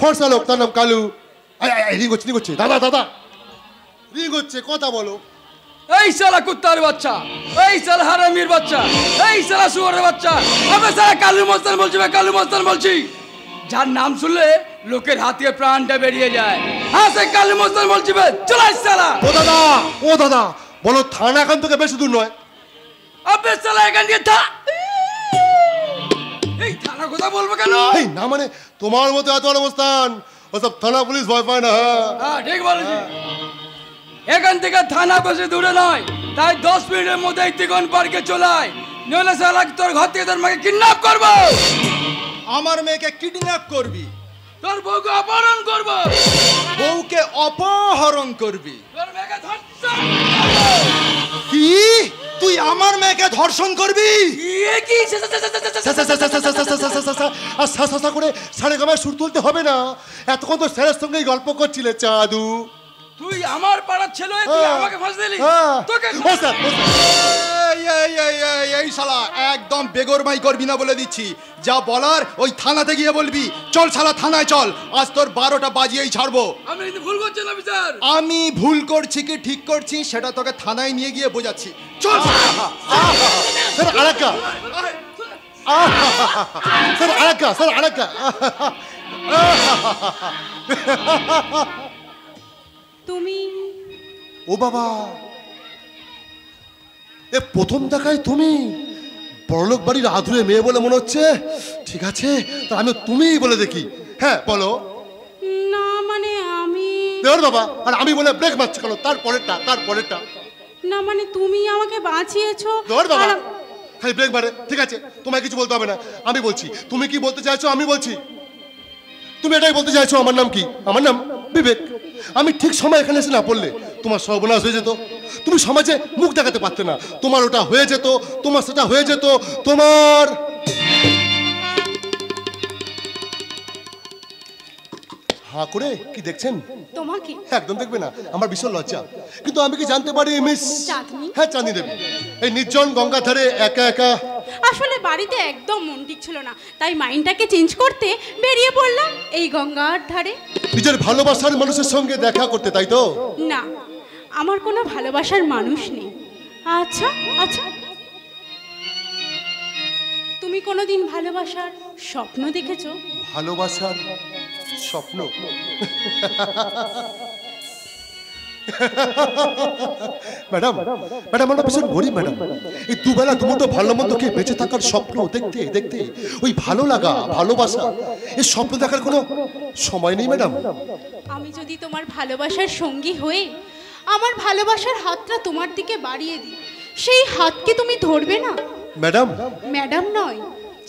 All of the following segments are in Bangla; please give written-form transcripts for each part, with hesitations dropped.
ফর্সা লোক, তার নাম কালু। রিং হচ্ছে দাদা দাদা রিং হচ্ছে, কথা বলো। এই শালা কুত্তার বাচ্চা, এই শালা হারামির বাচ্চা, এই শালা শুয়োরের বাচ্চা, আমি শালা কালু মস্তান বলছি, কালু মস্তান বলছি, যার নাম শুনলে লোকের হাত থেকে প্রাণটা বেরিয়ে যায়। হ্যাঁ, সেই কালু মস্তান বলছি। চল শালা। ও দাদা বলো, থানা এখান থেকে বেশি দূর নয়। আবে শালা এখান দিয়ে এই থানা কথা বলবো কেন? এই না মানে তোমার মতো এত বড় অবস্থান, ওসব থানা পুলিশ ভয় পায় না। হ্যাঁ ঠিক বলেছি। এখান থেকে থানা বেশি দূরে নয়, তাই 10 মিনিটের মধ্যে তিগন পার্কে চলায়, নইলে শালা তোর ঘর থেকে তোর মাকে কিডন্যাপ করবো। আমার মেয়েকে কিডন্যাপ করবি? তোর বউকে অপহরণ করবো। বউকে অপহরণ করবি? তোর মেয়েকে ধর্ষণ। কি তুই আমার মেয়েকে ধর্ষণ করবি? কি করে সাড়ে গামায় সুর তুলতে হবে না, এতক্ষণ তো স্যারের সঙ্গেই গল্প করছিলে চাদু। তুই আমার পাড়ার ছেলে, তুই আমাকে ফাঁস দিলি। তোকে এই শালা একদম বেগরমাই করবি না বলে দিচ্ছি, যা বলার ওই থানাতে গিয়ে বলবি। চল শালা থানায় চল, আজ তোর 12টা বাজিয়েই ছাড়বো। আমি কিন্তু ভুল করছি না বিচার। আমি ভুল করছি কি ঠিক করছি সেটা তোকে থানায় নিয়ে গিয়ে বোঝাচ্ছি। চল। স্যার আরেকা, স্যার আরেকা, স্যার আরেকা। তুমি? ও বাবা, এ প্রথম দেখায় তুমি? বড়লোক বাড়ির আধুরে মেয়ে বলে মনে হচ্ছে। ঠিক আছে, তা আমি তুমিই বলে দেখি। হ্যাঁ বলো। না মানে আমি। দেওয়ার বাবা, আর আমি বলে ব্রেক মারছি কেন? তারপরেরটা। না মানে তুমি আমাকে বাঁচিয়েছো। দেওয়ার বাবা খালি ব্রেক মারে। ঠিক আছে, তোমায় কিছু বলতে হবে না, আমি বলছি। তুমি কি বলতে চাইছো আমি বলছি। তুমি এটাই বলতে চাইছো আমার নাম কি? আমার নাম বিবেক। আমি ঠিক সময় এখানে এসে না পড়লে তোমার সর্বনাশ হয়ে যেত। তুমি সমাজে মুখ দেখাতে পারতে না, তোমার ওটা হয়ে যেত, তোমার সেটা হয়ে যেত, তোমার। হা করে কি দেখছেন? তোমাকে একদম দেখবে না, আমার ভীষণ লজ্জা। কিন্তু আমি কি জানতে পারি মিস? হ্যাঁ, চাঁদনি দেবী এই নির্জন গঙ্গা ধারে একা একা। আসলে বাড়িতে একদম মন ঠিক ছিল না, তাই মাইন্ডটাকে চেঞ্জ করতে বেরিয়ে পড়লাম এই গঙ্গার ধারে। নিজের ভালোবাসার মানুষের সঙ্গে দেখা করতে, তাই তো? না, আমার কোনো ভালোবাসার মানুষ নেই। আচ্ছা আচ্ছা, তুমি কোনোদিন ভালোবাসার স্বপ্ন দেখেছো? ভালোবাসার স্বপ্ন? ম্যাডাম আমরা ভীষণ গরিব ম্যাডাম। এই দুবেলা দুমুঠো ভালো মন্দ খেয়ে বেঁচে থাকার স্বপ্ন দেখতে দেখতে ওই ভালো লাগা, ভালোবাসা, এই স্বপ্ন দেখার কোনো সময় নেই ম্যাডাম। আমি যদি তোমার ভালোবাসার সঙ্গী হয়ে আমার ভালোবাসার হাতটা তোমার দিকে বাড়িয়ে দিই, সেই হাতকে তুমি ধরবে না? ম্যাডাম? ম্যাডাম নয়,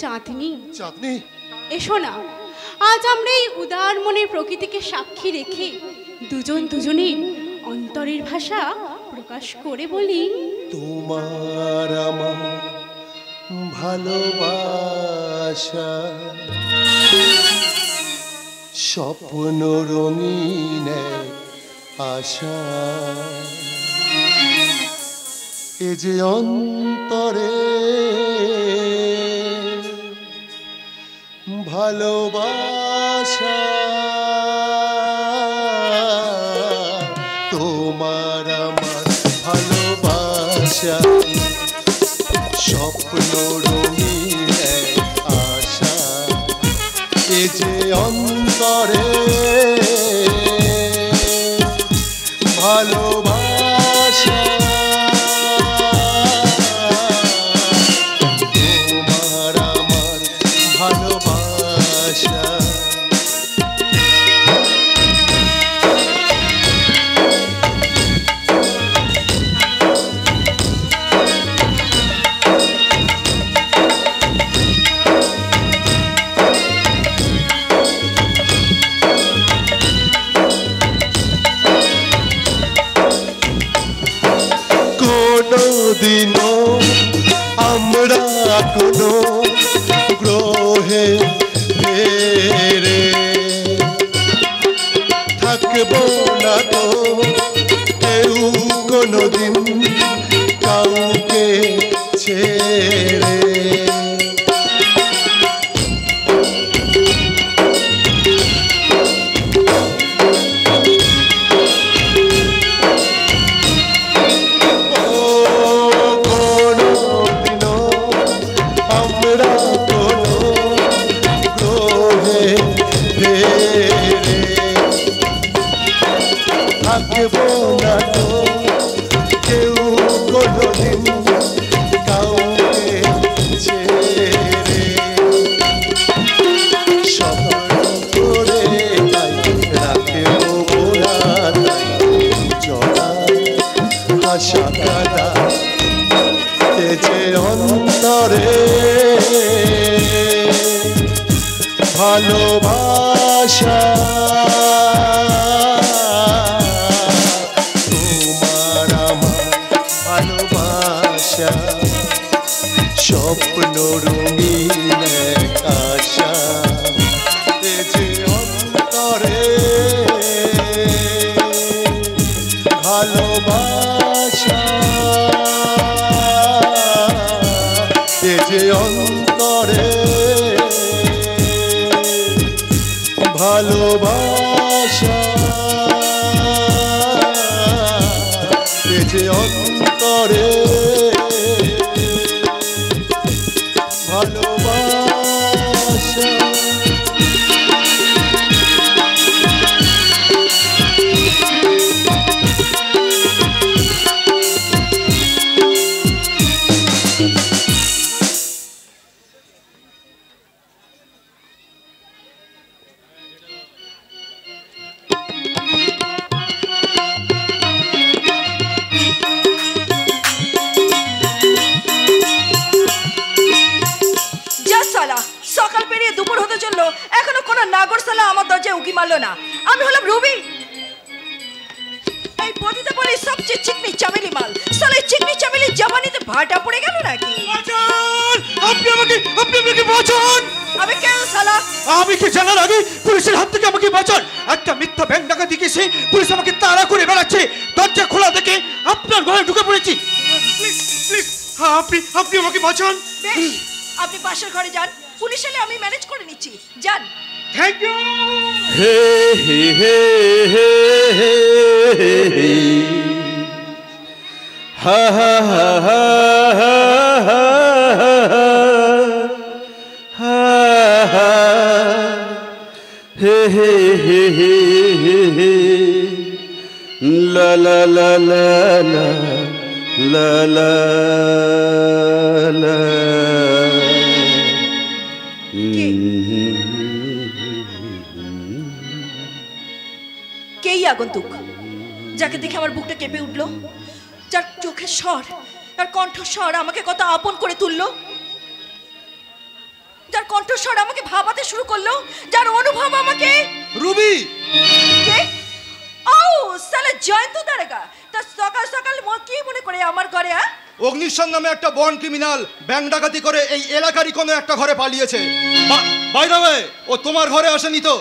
চাঁদনি। চাঁদনি? এসো না, আজ আমরা এই উদার মনের প্রকৃতিকে সাক্ষী রেখে দুজন দুজনের অন্তরের ভাষা প্রকাশ করে বলি, তোমার আমার ভালোবাসা স্বপ্ন রঙিন আশা, এ যে অন্তরে ভালোবাসা, তোমার আমার ভালোবাসা স্বপ্ন রঙিন আশা, এ যে অন্তরে ভালোবাসা, তোমার আমার ভালোবাসা। দিনও আমরা কোনো গ্রহে ফেরে থাকবো না তো কেউ কোনোদিন কাউকে ছেড়ে। ভাষা কাদা তেজে অন্তরে ভালোবাসা তোমার আমার ভালোবাসা স্বপ্ন রঙিন এক আশা তেজে অন্তরে ভালোবাসা তেজে অন্তরে ভালোবাসা তেজে অন্তরে ভালোবাসা সকাল পেরিয়ে দুপুর হতে চললো, এখনো কোনো নাগরসালা আমার দরজায় উকি মারলো না। আমি হলাম রুবি, এই পতিতা বলে সবচেয়ে চিকনি চামেলি মাল। সালা চিকনি চামেলি জবানিতে ভাটা পড়ে গেল নাকি? আপনি আমাকে বাঁচান। আমি কেন সালা? আমি কি জানার আগে পুলিশের হাত থেকে আমাকে বাঁচান। একটা মিথ্যা ব্যাংক ডাকাতি কেসে পুলিশ আমাকে তাড়া করে বেড়াচ্ছে। দরজা খোলা দেখে আপনার ঘরে ঢুকে পড়েছি। প্লিজ প্লিজ আপনি আমাকে বাঁচান। বেশ, আপনি পাশের ঘরে যান, পুলিশ এলে আমি ম্যানেজ করে নিচ্ছি। যান। Thank you. হে হে হে হে হে হে হা হা হা হা হা হা হা হে হে হে হে হে লা লা লা লা লা লা লা কেই আগন্তুক যাকে দেখে আমার বুকটা কেঁপে উঠলো, যার চোখের স্বর আর কণ্ঠস্বর আমাকে কত আপন করে তুললো, যার কণ্ঠস্বর আমাকে ভাবাতে শুরু করলো, যার অনুভব আমাকে। রুবি কে? ও সালা জয়ন্ত দারোগা। তা সকাল সকাল কি মনে করে আমার ঘরে? অগ্নিশন নামে একটা বন ক্রিমিনাল ব্যাংক ডাকাতি করে এই এলাকারই কোনো একটা ঘরে পালিয়েছে। বাই দ্য ওয়ে, ও তোমার ঘরে আসেনি তো?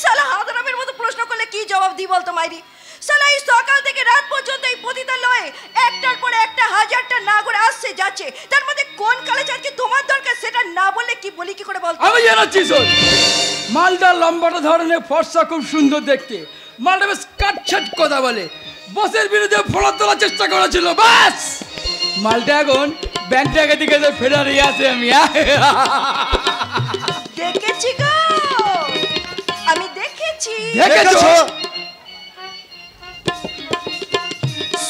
সালা হাদারামের মতো প্রশ্ন করলে কি জবাব দিই বলতো মাইরি? সালা এই সকাল থেকে রাত পর্যন্ত এই পতিতালয়ে একটার পর একটা হাজারটা নাগর আসছে যাচ্ছে, তার মধ্যে কোন কালেচারকে তোমার দরকার সেটা না বললে কি বলি কি করে বলতো? আমি জানাচ্ছি শোন, মালটা লম্বাটা ধরনের ফর্সা, খুব সুন্দর দেখতে। মালটা বেশ কাটছাট কথা বলে, বসের বিরুদ্ধে ফোড়া তোলার চেষ্টা করেছিল। বাস মালটা এখন ব্যাংক ডাকাতি থেকে ফেরারি আছে। আমি দেখেছি গো, আমি দেখেছি। দেখেছো?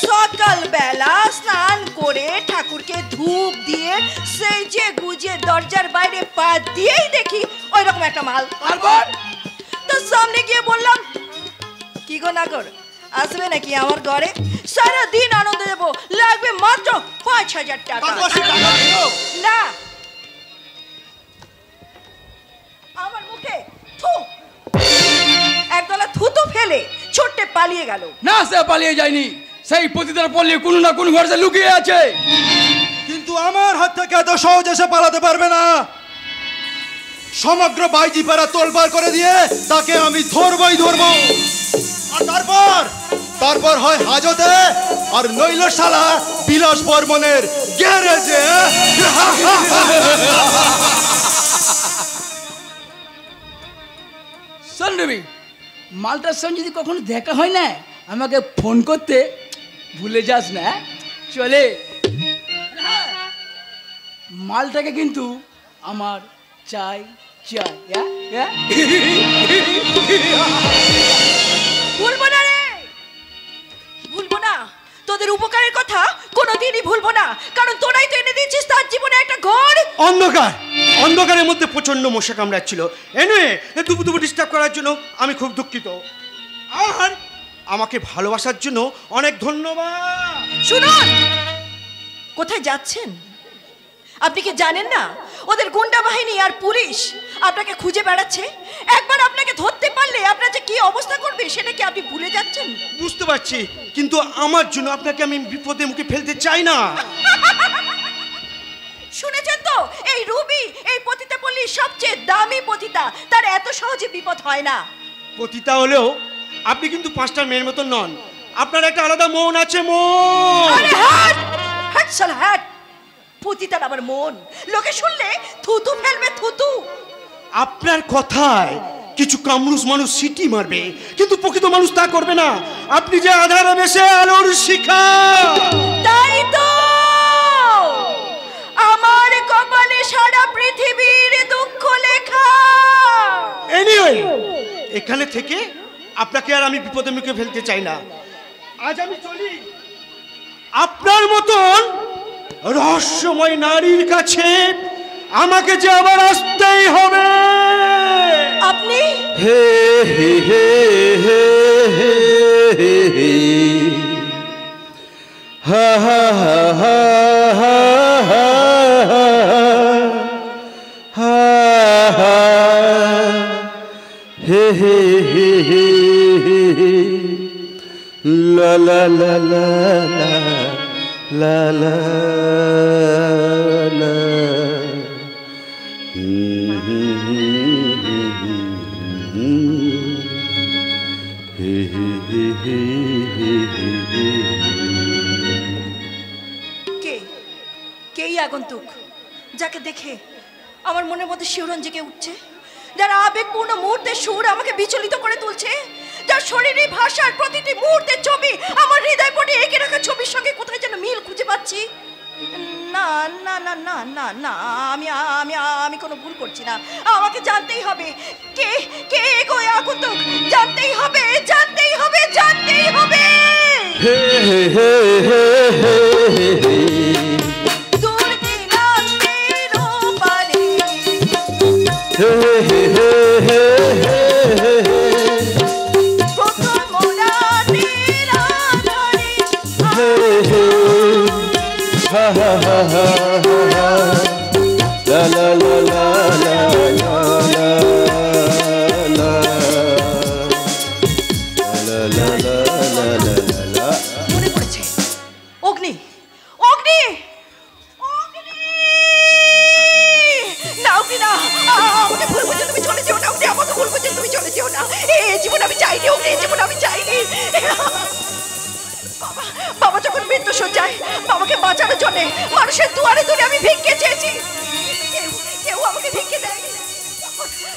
সকাল বেলা স্নান করে ঠাকুরকে ধূপ দিয়ে সেই যে গুজে দরজার বাইরে পা দিয়েই দেখি ওই রকম একটা মাল। তারপর তো সামনে গিয়ে বললাম, কি গো নাগর, আসবে নাকি আমার ঘরে? সারা দিন আনন্দ দেবো, লাগবে মাত্র ৫,০০০ টাকা। না, আমার মুখে থু, একদলা থুতু ফেলে ছুটে পালিয়ে গেল। না, সে পালিয়ে যায়নি, সেই পতিতার পল্লী কোনো না কোনো ঘরে লুকিয়ে আছে। কিন্তু আমার হাত থেকে এত সহজে সে পালাতে পারবে না। সমগ্র বাইজিপাড়া তোলপাড় করে দিয়ে তাকে আমি ধরবই ধরবো। আর তারপর হয় হাজতে, আর নইল শালা বিলাস বর্মনের গ্যারেজে। শোন রবি, মালটার সঙ্গে যদি কখনো দেখা হয় না, আমাকে ফোন করতে ভুলে যাস না। চলে, মালটাকে কিন্তু আমার চাই চাই। ভুলবো না রে, ভুলবো না তোদের উপকারের কথা, কোনোদিনই ভুলবো না, কারণ তোরাই তো এনে দিয়েছিস তার জীবনে একটা ঘর। অন্ধকারের মধ্যে প্রচন্ড মশা কামড়াচ্ছিল। দুপুর ডিস্টার্ব করার জন্য আমি খুব দুঃখিত। আর আমাকে ভালোবাসার জন্য অনেক ধন্যবাদ। শুনুন, কোথায় যাচ্ছেন? আপনি কি জানেন না ওদের গুন্ডা বাহিনী আর পুলিশ আপনাকে খুঁজে বেড়াচ্ছে? একবার আপনাকে ধরতে পারলে আপনার যে কি অবস্থা করবে সেটা কি আপনি ভুলে যাচ্ছেন? বুঝতে পারছি, কিন্তু আমার জন্য আপনাকে আমি বিপদের মুখে ফেলতে চাই না। শুনেছেন তো, এই রুবি এই পতিতা পল্লীর সবচেয়ে দামি পতিতা, তার এত সহজে বিপদ হয় না। পতিতা হলেও আপনি কিন্তু 5টা মেয়ের মতন নন, আপনার একটা আলাদা মন আছে। মন আরে হাট হাট শালা হাট, পতিতার আবার মন, লোকে শুনলে থুতু ফেলবে থুতু। আপনার কথায় কিছু কামরুস মানুষ সিটি মারবে, কিন্তু প্রকৃত মানুষ তা করবে না। আপনি যে আধারে বেশে আলোর শিখা। তাই তো আমার কপালে সারা পৃথিবীর দুঃখ লেখা। এনিওয়ে, এখানে থেকে আপনাকে আর আমি বিপদের মুখে ফেলতে চাই না। আজ আমি চলি। আপনার মতন রহস্যময় নারীর কাছে আমাকে যে আবার আসতেই হবে। আপনি হে হে হে হে হে হে হা হা হা হা হা হা হে হে হে হে লা লা লা লা লা লা লা। কে আগন্তুক যাকে দেখে আমার মনের মধ্যে শিহরণ জেগে উঠছে, যার আবেগপূর্ণ মুহূর্তের সুর আমাকে বিচলিত করে তুলছে, যার শরীরে ভাষার প্রতিটি মুহূর্তের ছবি আমার হৃদয় পটে এঁকে রাখা ছবির সঙ্গে কোথায় যেন মিল খুঁজে পাচ্ছি। না না না না না না, আমি আমি আমি কোনো ভুল করছি না। আমাকে জানতেই হবে কে কে গো আগন্তুক, জানতেই হবে জানতেই হবে জানতেই হবে। হে হে হে হে হে দূর দিনান্তের ওপারে হে হে হে হে হে প্রথম রাতের আঁধারে হে হে হা হা হা হা লা লা লা লা লা লা লা লা লা লা লা। মনে পড়েছে, অগ্নি অগ্নি অগ্নি না, অগ্নি না, আমাকে ভুল বুঝে তুমি চলে যেও না। অগ্নি, আমাকে ভুল বুঝে তুমি চলে যেও না। এই জীবন আমি চাইনি অগ্নি, এই জীবন আমি চাইনি। বাবা বাবা যখন মৃত্যু সজ্জায়, বাবাকে বাঁচানোর জন্য মানুষের দুয়ারে দুয়ারে আমি ভিক্ষে চেয়েছি, কেউ কেউ আমাকে ভিক্ষে দেয়নি।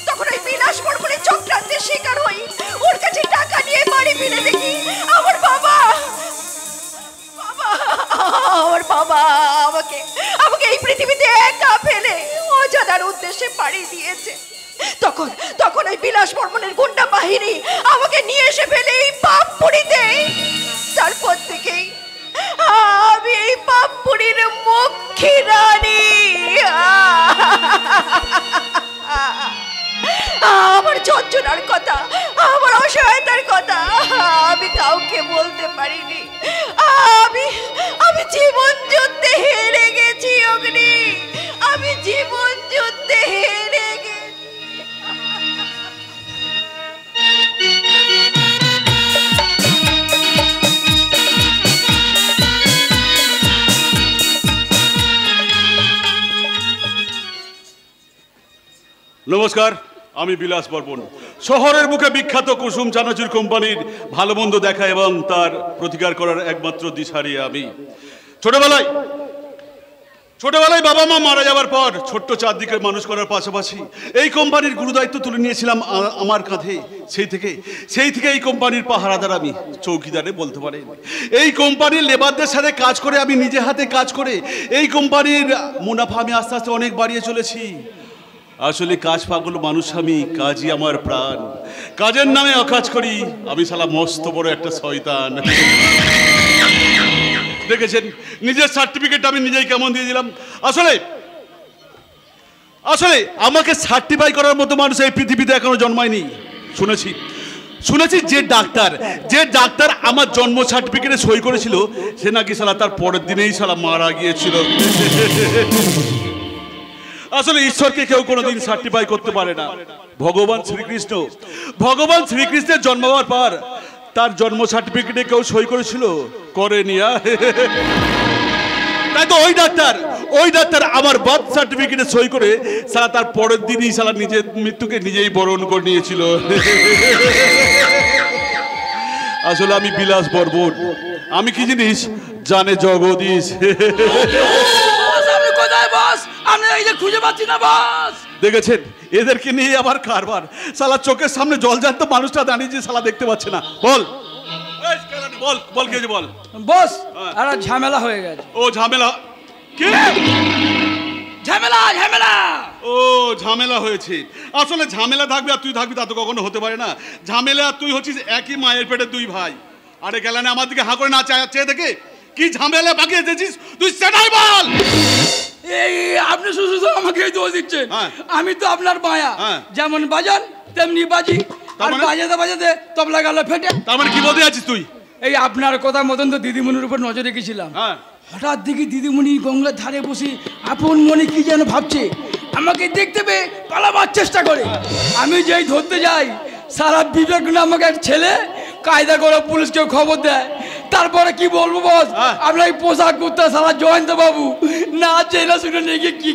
তখন ওই বিলাস বলে চক্রান্তের শিকার হই, ওর কাছে টাকা নিয়ে বাড়ি ফিরে দেখি আমার বাবা আমার বাবা আমাকে আমাকে এই পৃথিবীতে একা ফেলে অজানার উদ্দেশ্যে পাড়ি দিয়েছে। তখন তখন ওই বিলাস বর্মনের গুন্ডা বাহিনী আমাকে নিয়ে এসে ফেলে এই পাপপুরীতে। তারপর থেকেই আমি এই পাপপুরীর মুখ্যী রানী। আমার যন্ত্রণার কথা, আমার অসহায়তার কথা আমি কাউকে বলতে পারিনি। আমি আমি জীবন যুদ্ধে হেরে গেছি অগ্নি, আমি জীবন যুদ্ধে হেরে গেছি। নমস্কার, আমি বিলাস বর্মন, শহরের মুখে বিখ্যাত কুসুম চানাচুর কোম্পানির ভালো মন্দ দেখা এবং তার প্রতিকার করার একমাত্র দিশারি আমি। ছোটবেলায় বাবা মা মারা যাওয়ার পর ছোট্ট চারদিকে মানুষ করার পাশাপাশি এই কোম্পানির গুরুদায়িত্ব তুলে নিয়েছিলাম আমার কাঁধে। সেই থেকে এই কোম্পানির পাহারাদার আমি, চৌকিদারে বলতে পারেন। এই কোম্পানির লেবারদের সাথে কাজ করে, আমি নিজে হাতে কাজ করে এই কোম্পানির মুনাফা আমি আস্তে আস্তে অনেক বাড়িয়ে চলেছি। আসলে কাজ পাগল মানুষ আমি, কাজই আমার প্রাণ। কাজের নামে অকাজ করি আমি, শালা মস্ত বড় একটা শয়তান। দেখেছেন নিজের সার্টিফিকেট আমি নিজেই কেমন দিয়ে দিলাম। আসলে আমাকে সার্টিফাই করার মতো মানুষ এই পৃথিবীতে এখনো জন্মায়নি। শুনেছি শুনেছি যে ডাক্তার আমার জন্ম সার্টিফিকেটে সই করেছিল সে নাকি শালা তার পরের দিনেই শালা মারা গিয়েছিল। আসলে ঈশ্বরকে কেউ কোনোদিন সার্টিফাই করতে পারে না। ভগবান শ্রীকৃষ্ণের জন্ম হওয়ার পর তার জন্ম সার্টিফিকেটে কেউ সই করেছিল, করেনি। তাই তো ওই ডাক্তার আমার বার্থ সার্টিফিকেটে সই করে সারা তার পরের দিনই সারা নিজের মৃত্যুকে নিজেই বরণ করে নিয়েছিল। আসলে আমি বিলাস বর্বন, আমি কি জিনিস জানে জগদীশ। খুঁজে পাচ্ছি না বস। দেখেছেন এদেরকে নিয়ে আবার কারবার, সালা চোখের সামনে জলজান্ত মানুষটা দাঁড়িয়ে সালা দেখতে পাচ্ছে না। বল বল কে বল বস, একটা ঝামেলা হয়ে গেছে। ও ঝামেলা কি? ঝামেলা ও ঝামেলা হয়েছে। আসলে ঝামেলা থাকবে আর তুই থাকবি তা তো কখনো হতে পারে না। ঝামেলা তুই হচ্ছিস একই মায়ের পেটে দুই ভাই। আরে গেলানে আমার দিকে হা করে না চেয়ে দেখে কি ঝামেলা বাকি এসেছিস তুই সেটাই বল। এই আপনি শুধু আমাকে দোষ দিচ্ছেন। আমি তো আপনার মায়া, যেমন বাজান তেমনি বাজি, আর বাজাতে বাজাতে তবলা গেল ফেটে। তার মানে কি বলতে যাচ্ছিস তুই? এই আপনার কথা মতন তো দিদিমণির উপর নজর রেখেছিলাম। হঠাৎ দেখি দিদিমণি গঙ্গার ধারে বসে আপন মনে কি যেন ভাবছে, আমাকে দেখতে পেয়ে পালাবার চেষ্টা করে। আমি যেই ধরতে যাই সারা বিবেক নামক এক ছেলে কায়দা করে পুলিশকে খবর দেয়। তারপরে কি বলবো বস, আপনার এই পোশাক করতে সারা জয়ন্ত বাবু না চেনা শুনে নিয়ে গিয়ে কি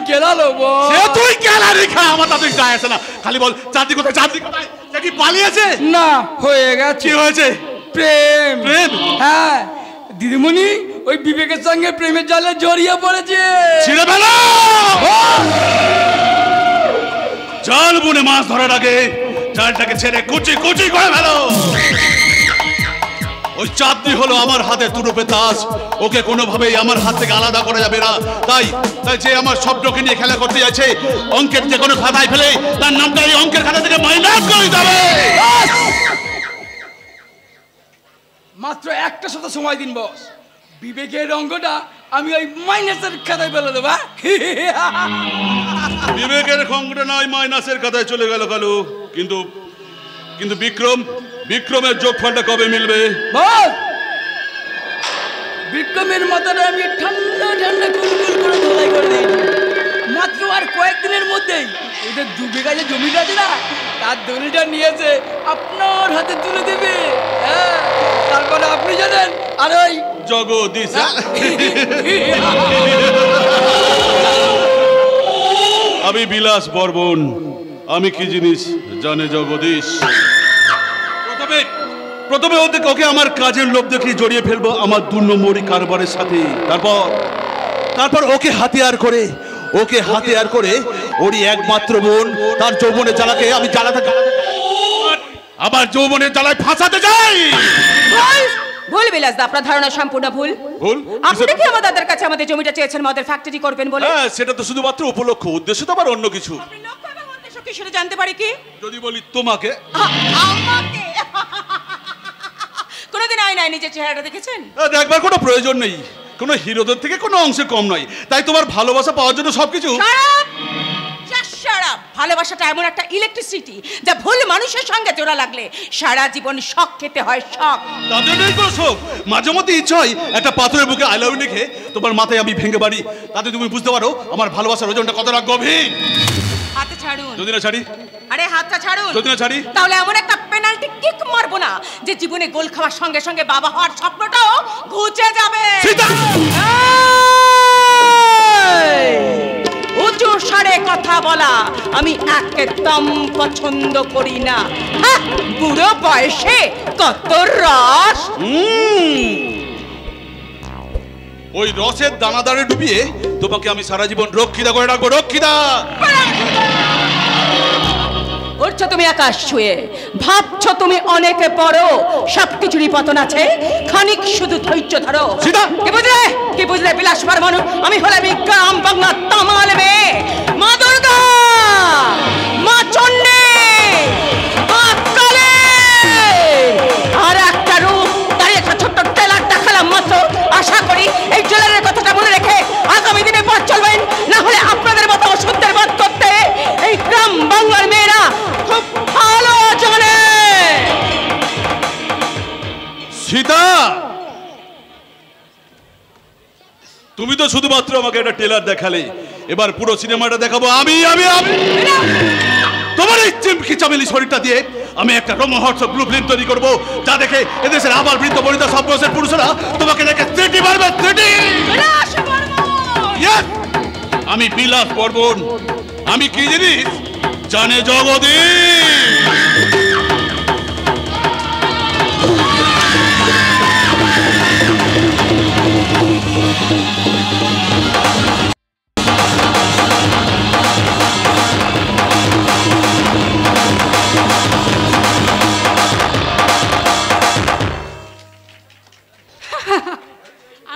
গেলালো বস। তুই গেলারি খা, আমার তাতে যায় আসে না। খালি বল চাঁদি কোথায়, চাঁদি কোথায়? কি পালিয়েছে? না হয়ে গেছে। কি হয়েছে? প্রেম। হ্যাঁ দিদিমণি ওই বিবেকের সঙ্গে প্রেমের জালে জড়িয়ে পড়েছে। ছিঁড়ে ফেলো। জাল বুনে মাছ ধরার আগে জালটাকে ছেড়ে কুচি কুচি করে ফেলো। ওই চাঁদনি হলো আমার হাতে তুরুপে তাস, ওকে কোনোভাবেই আমার হাত থেকে আলাদা করা যাবে না। তাই যে আমার স্বপ্নকে নিয়ে খেলা করতে যাচ্ছে অঙ্কের যে কোনো খাতায় ফেলে তার নামটা এই অঙ্কের খাতা থেকে মাইনাস করে যাবে। মাত্র একটা শত সময় দিন বস, বিবেকের অঙ্কটা আমি ওই মাইনাসের খাতায় ফেলে দেবো। বিবেকের অঙ্কটা নয় মাইনাসের খাতায় চলে গেল কালু, কিন্তু বিক্রমের যোগফলটা কবে মিলবে? বস বিক্রমের মাথাটা আমি ঠান্ডা কুলকুল করে ধোলাই করে দিয়েছি। মাত্র আর কয়েকদিনের মধ্যেই ওদের 2 বিঘা যে জমিটা আছে না তার দলিলটা নিয়েছে আপনার হাতে তুলে দেবে। হ্যাঁ তারপরে আপনি জানেন আর ওই জগদীশ। আমি বিলাস বর্বন, আমি কি জিনিস জানে জগদীশ। প্রথমে ওকে আমার কাজের লোভ দেখে জড়িয়ে ফেলবো আমার 2 নম্বরই কারবারের সাথে। তারপর ওকে হাতিয়ার করে ওরই একমাত্র বোন তার যৌবনের জ্বালাকে আমি আবার যৌবনের জ্বালায় ফাঁসাতে যাই। ভুল বিলাস, আপনার ধারণা সম্পূর্ণ ভুল। আপনি কি আমার দাদার কাছে আমাদের জমিটা চেয়েছেন মদের ফ্যাক্টরি করবেন বলে? হ্যাঁ সেটা তো শুধুমাত্র উপলক্ষ, উদ্দেশ্য তো আবার অন্য কিছু। আপনি লক্ষ্য এবং উদ্দেশ্য কি সেটা জানতে পারি কি? যদি বলি তোমাকে। আমাকে কোনোদিন আয়নায় নিজের চেহারাটা দেখেছেন? দেখবার কোনো প্রয়োজন নেই, কোনো হিরোদের থেকে কোনো অংশে কম নয়। তাই তোমার ভালোবাসা পাওয়ার জন্য সবকিছু। ভালোবাসাটা এমন একটা ইলেকট্রিসিটি যা ভুল মানুষের সঙ্গে জোড়া লাগলে সারা জীবন শক খেতে হয়, শক। তাদের নেই কোনো শোক, মাঝে মধ্যে ইচ্ছা হয় একটা পাথরের বুকে আই লাভ ইউ লিখে তোমার মাথায় আমি ভেঙে বাড়ি, তাতে তুমি বুঝতে পারো আমার ভালোবাসার ওজনটা কতটা গভীর। হাতে ছাড়ুন। যদি না ছাড়ি? আরে হাতটা ছাড়ুন। যদি না ছাড়ি তাহলে এমন একটা পেনাল্টি কিক মারবো না যে জীবনে গোল খাওয়ার সঙ্গে সঙ্গে বাবা হওয়ার স্বপ্নটাও ঘুচে যাবে। উঁচু স্বরে কথা বলা আমি একদম পছন্দ করি না। বুড়ো বয়সে কত রস। ওই রসের দানাদারে ডুবিয়ে তোমাকে আমি সারা জীবন রক্ষিতা করে রাখবো, রক্ষিতা। উঠছো তুমি আকাশ ছুঁয়ে, ভাবছো তুমি অনেক বড়, সবকিছুরই পতন আছে, খানিক শুধু ধৈর্য ধরো। কি বুঝলে বিলাস বর্মন? আমি হলাম গ্রাম বাংলা তামাল মেয়ে, মা দুর্গা, মা চণ্ডী, মা কালী। আর একটা রূপ দাঁড়িয়ে একটা ছোট্ট ট্রেলার দেখালাম মাত্র। আশা করি এই ট্রেলারের কথাটা মনে রেখে আগামী দিনে পথ চলবেন, না হলে আপনাদের মতো অসুদ্ধের বাদ করতে এই গ্রাম বাংলার মেয়েরা খুব ভালো জানে। তুমি তো শুধুমাত্র আমাকে একটা ট্রেলার দেখালে, এবার পুরো সিনেমাটা দেখাবো আমি আমি আমি তোমার এই চিমকি চামেলি শরীরটা দিয়ে আমি একটা রোমহর্ষক ব্লু ফিল্ম তৈরি করবো, যা দেখে এদেশের আবার বৃদ্ধ বনিতা সব বয়সের পুরুষরা তোমাকে দেখে স্মৃতি মারবে স্মৃতি। আমি বিলাস বর্মন। আমি কি জিনিস জানে জগদীশ।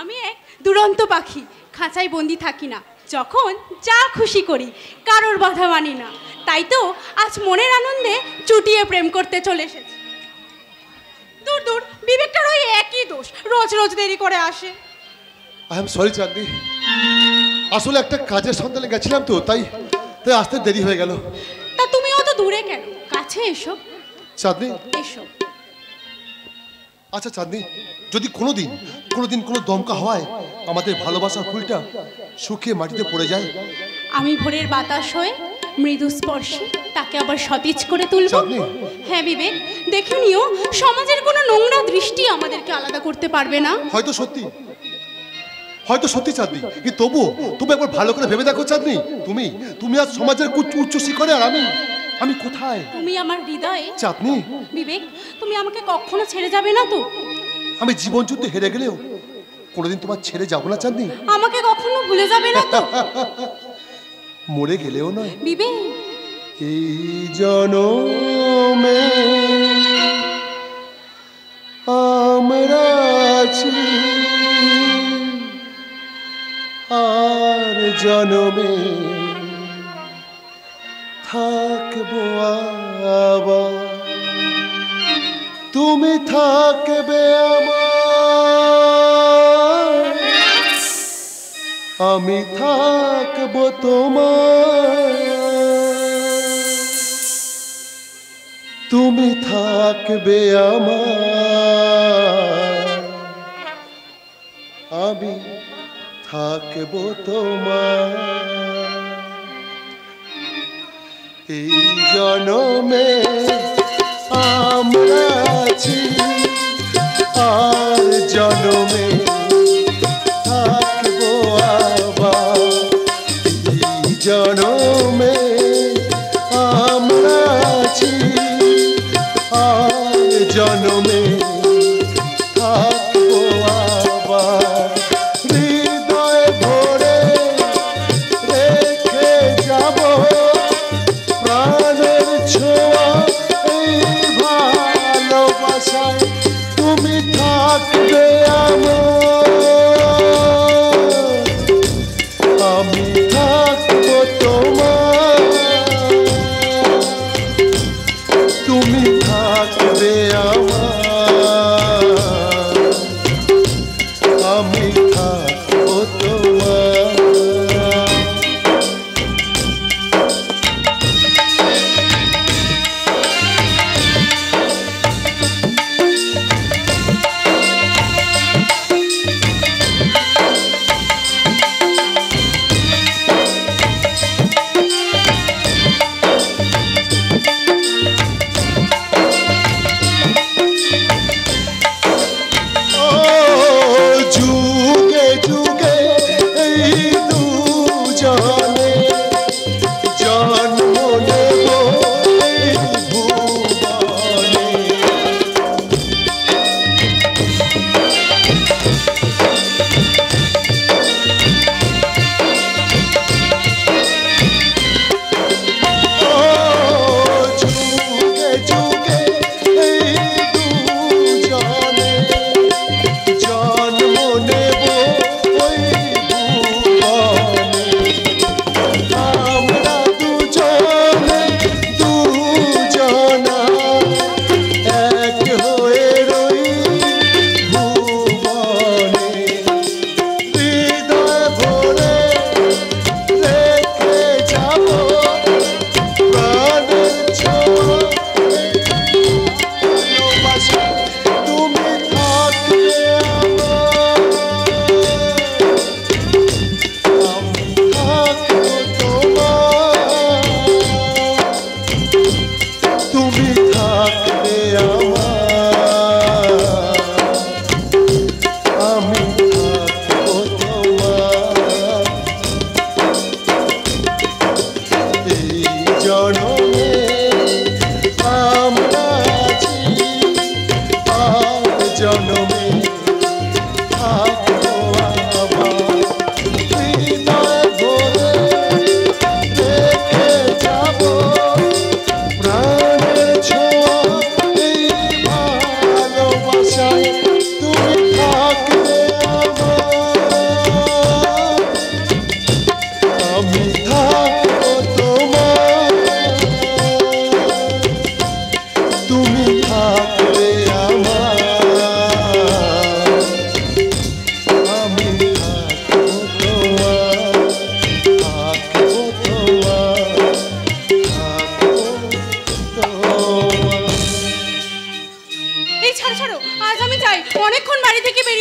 আমি এক দুরন্ত পাখি, খাঁচায় বন্দি থাকি না, যখন যা খুশি করি, কারোর বাধা মানি না। তাই তো আজ মনের আনন্দে চুটিয়ে প্রেম করতে চলে এসেছি। দূর দূর, বিবেকটার ওই একই দোষ, রোজ রোজ দেরি করে আসে। আই এম সরি চাঁদনি, আসলে একটা কাজের সন্ধানে গেছিলাম তো, তাই আসতে দেরি হয়ে গেল। তা তুমি অত দূরে কেন? কাছে এসো। চাঁদনি এসো। আচ্ছা চাঁদনি, যদি কোনোদিন কোনো দমকা হওয়ায় আমাদের ভালোবাসার ফুলটা শুকিয়ে মাটিতে পড়ে যায়, আমি ভোরের বাতাস হয়ে মৃদু স্পর্শে তাকে আবার সতেজ করে তুলব। হ্যাঁ বিবেক, দেখে নিও সমাজের কোনো নোংরা দৃষ্টি আমাদেরকে আলাদা করতে পারবে না। হয়তো সত্যি চাঁদনি, কিন্তু তবু একবার ভালো করে ভেবে দেখো চাঁদনি, তুমি আজ সমাজের উচ্চ শিখরে, আর আমি কোথায়? তুমি আমার হৃদয়ে চাঁদনি। বিবেক, তুমি আমাকে কখনো ছেড়ে যাবে না তো? আমি জীবন যুদ্ধে হেরে গেলেও কোনোদিন তোমার ছেড়ে যাবো না চাঁদনি। আমাকে কখনো ভুলে যাবে না তো? মরে গেলেও নয় বিবেক। এই জনমে আমরা আছি, আর জনমে থাকবো আবার, তুমি থাকবে আমার, আমি থাকবো তোমার, তুমি থাকবে আমার, আমি থাকবো তোমার। এই জনমে আমরা আছি, আর জনমে থাকবো আবার, এই জনমে আমরা আছি, আর জনমে থাকবো আবার, হৃদয় ভরে রেখে যাব প্রাণের ছোঁয়া এই ভালোবাসায়।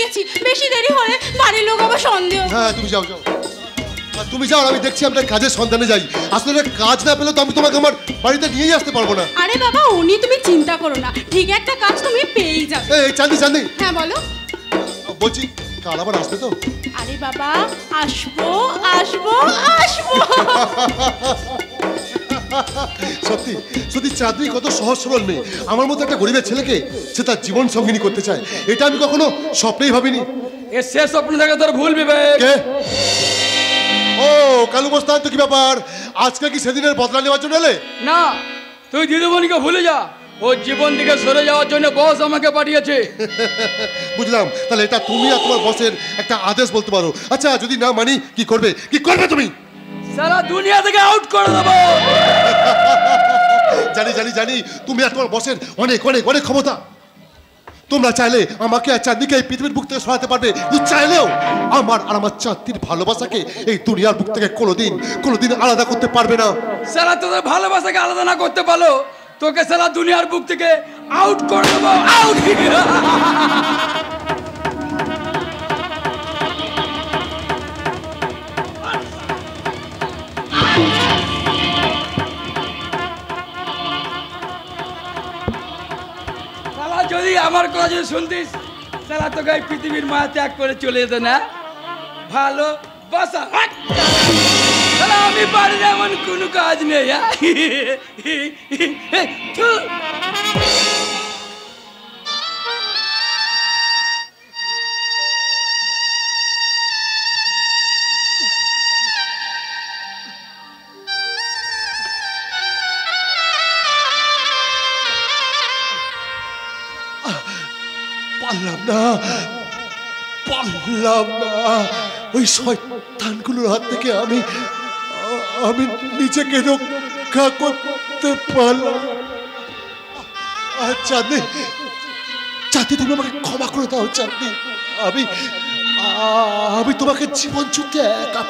গেছি, বেশি দেরি হলে বাড়ির লোক আবার সন্দেহ। হ্যাঁ তুমি যাও যাও, আর তুমি যাও, আমি দেখছি আমরা কাজের সন্ধানে যাই। আসলে কাজ না পেলে তো আমি তোমাকে আমার বাড়িতে নিয়েই আসতে পারবো না। আরে বাবা উনি তুমি চিন্তা করো না, ঠিক একটা কাজ তুমি পেয়েই যাবে। এই চাঁদি চাঁদি, হ্যাঁ বলো। বলছি কাল আবার আসবে তো? আরে বাবা আসবো আসবো আসবো। সত্যি সত্যি চাঁদনি কত সহজ সরল মেয়ে। আমার মতো একটা গরিবের ছেলেকে সে তার জীবন সঙ্গিনী করতে চায়, এটা আমি কখনো স্বপ্নেই ভাবিনি। এ শেষ স্বপ্ন থেকে তোর ভুল বিবেক। কে? ও কালু মস্তান, তো কি ব্যাপার? আজকে কি সেদিনের বদলা নেওয়ার জন্য এলে? না, তুই দিদিমণিকে ভুলে যা। ও জীবন থেকে সরে যাওয়ার জন্য বস আমাকে পাঠিয়েছে। বুঝলাম, তাহলে এটা তুমি আর তোমার বসের একটা আদেশ বলতে পারো। আচ্ছা যদি না মানি কি করবে? কি করবে তুমি? সারা দুনিয়া থেকে আউট করে দেবো। জানি জানি জানি, তুমি আর তোমার বসের অনেক অনেক অনেক ক্ষমতা। তোমরা চাইলে আমাকে আর চাঁদনিকে এই পৃথিবীর বুক থেকে সরাতে পারবে, কিন্তু চাইলেও আমার আর আমার চাঁদনির ভালোবাসাকে এই দুনিয়ার বুক থেকে কোনোদিন কোনোদিন আলাদা করতে পারবে না। সারা তোদের ভালোবাসাকে আলাদা না করতে পারলো, তোকে সারা দুনিয়ার বুক থেকে আউট করে দেবো। আউট। যদি আমার কথা যদি শুনতিস, সারা তোকে এই পৃথিবীর মায়া ত্যাগ করে চলে যেত না। ভালো বাসা আমি পারি না, এমন কোনো কাজ নেই। পারলাম না, পারলাম না ওই শয়তানগুলোর হাত থেকে আমি নিজেকে রক্ষা করতে পারলাম। চাঁদনি চাঁদনি, তুমি আমাকে ক্ষমা করে দাও চাঁদনি। আমি তোমাকে জীবন যুদ্ধে একা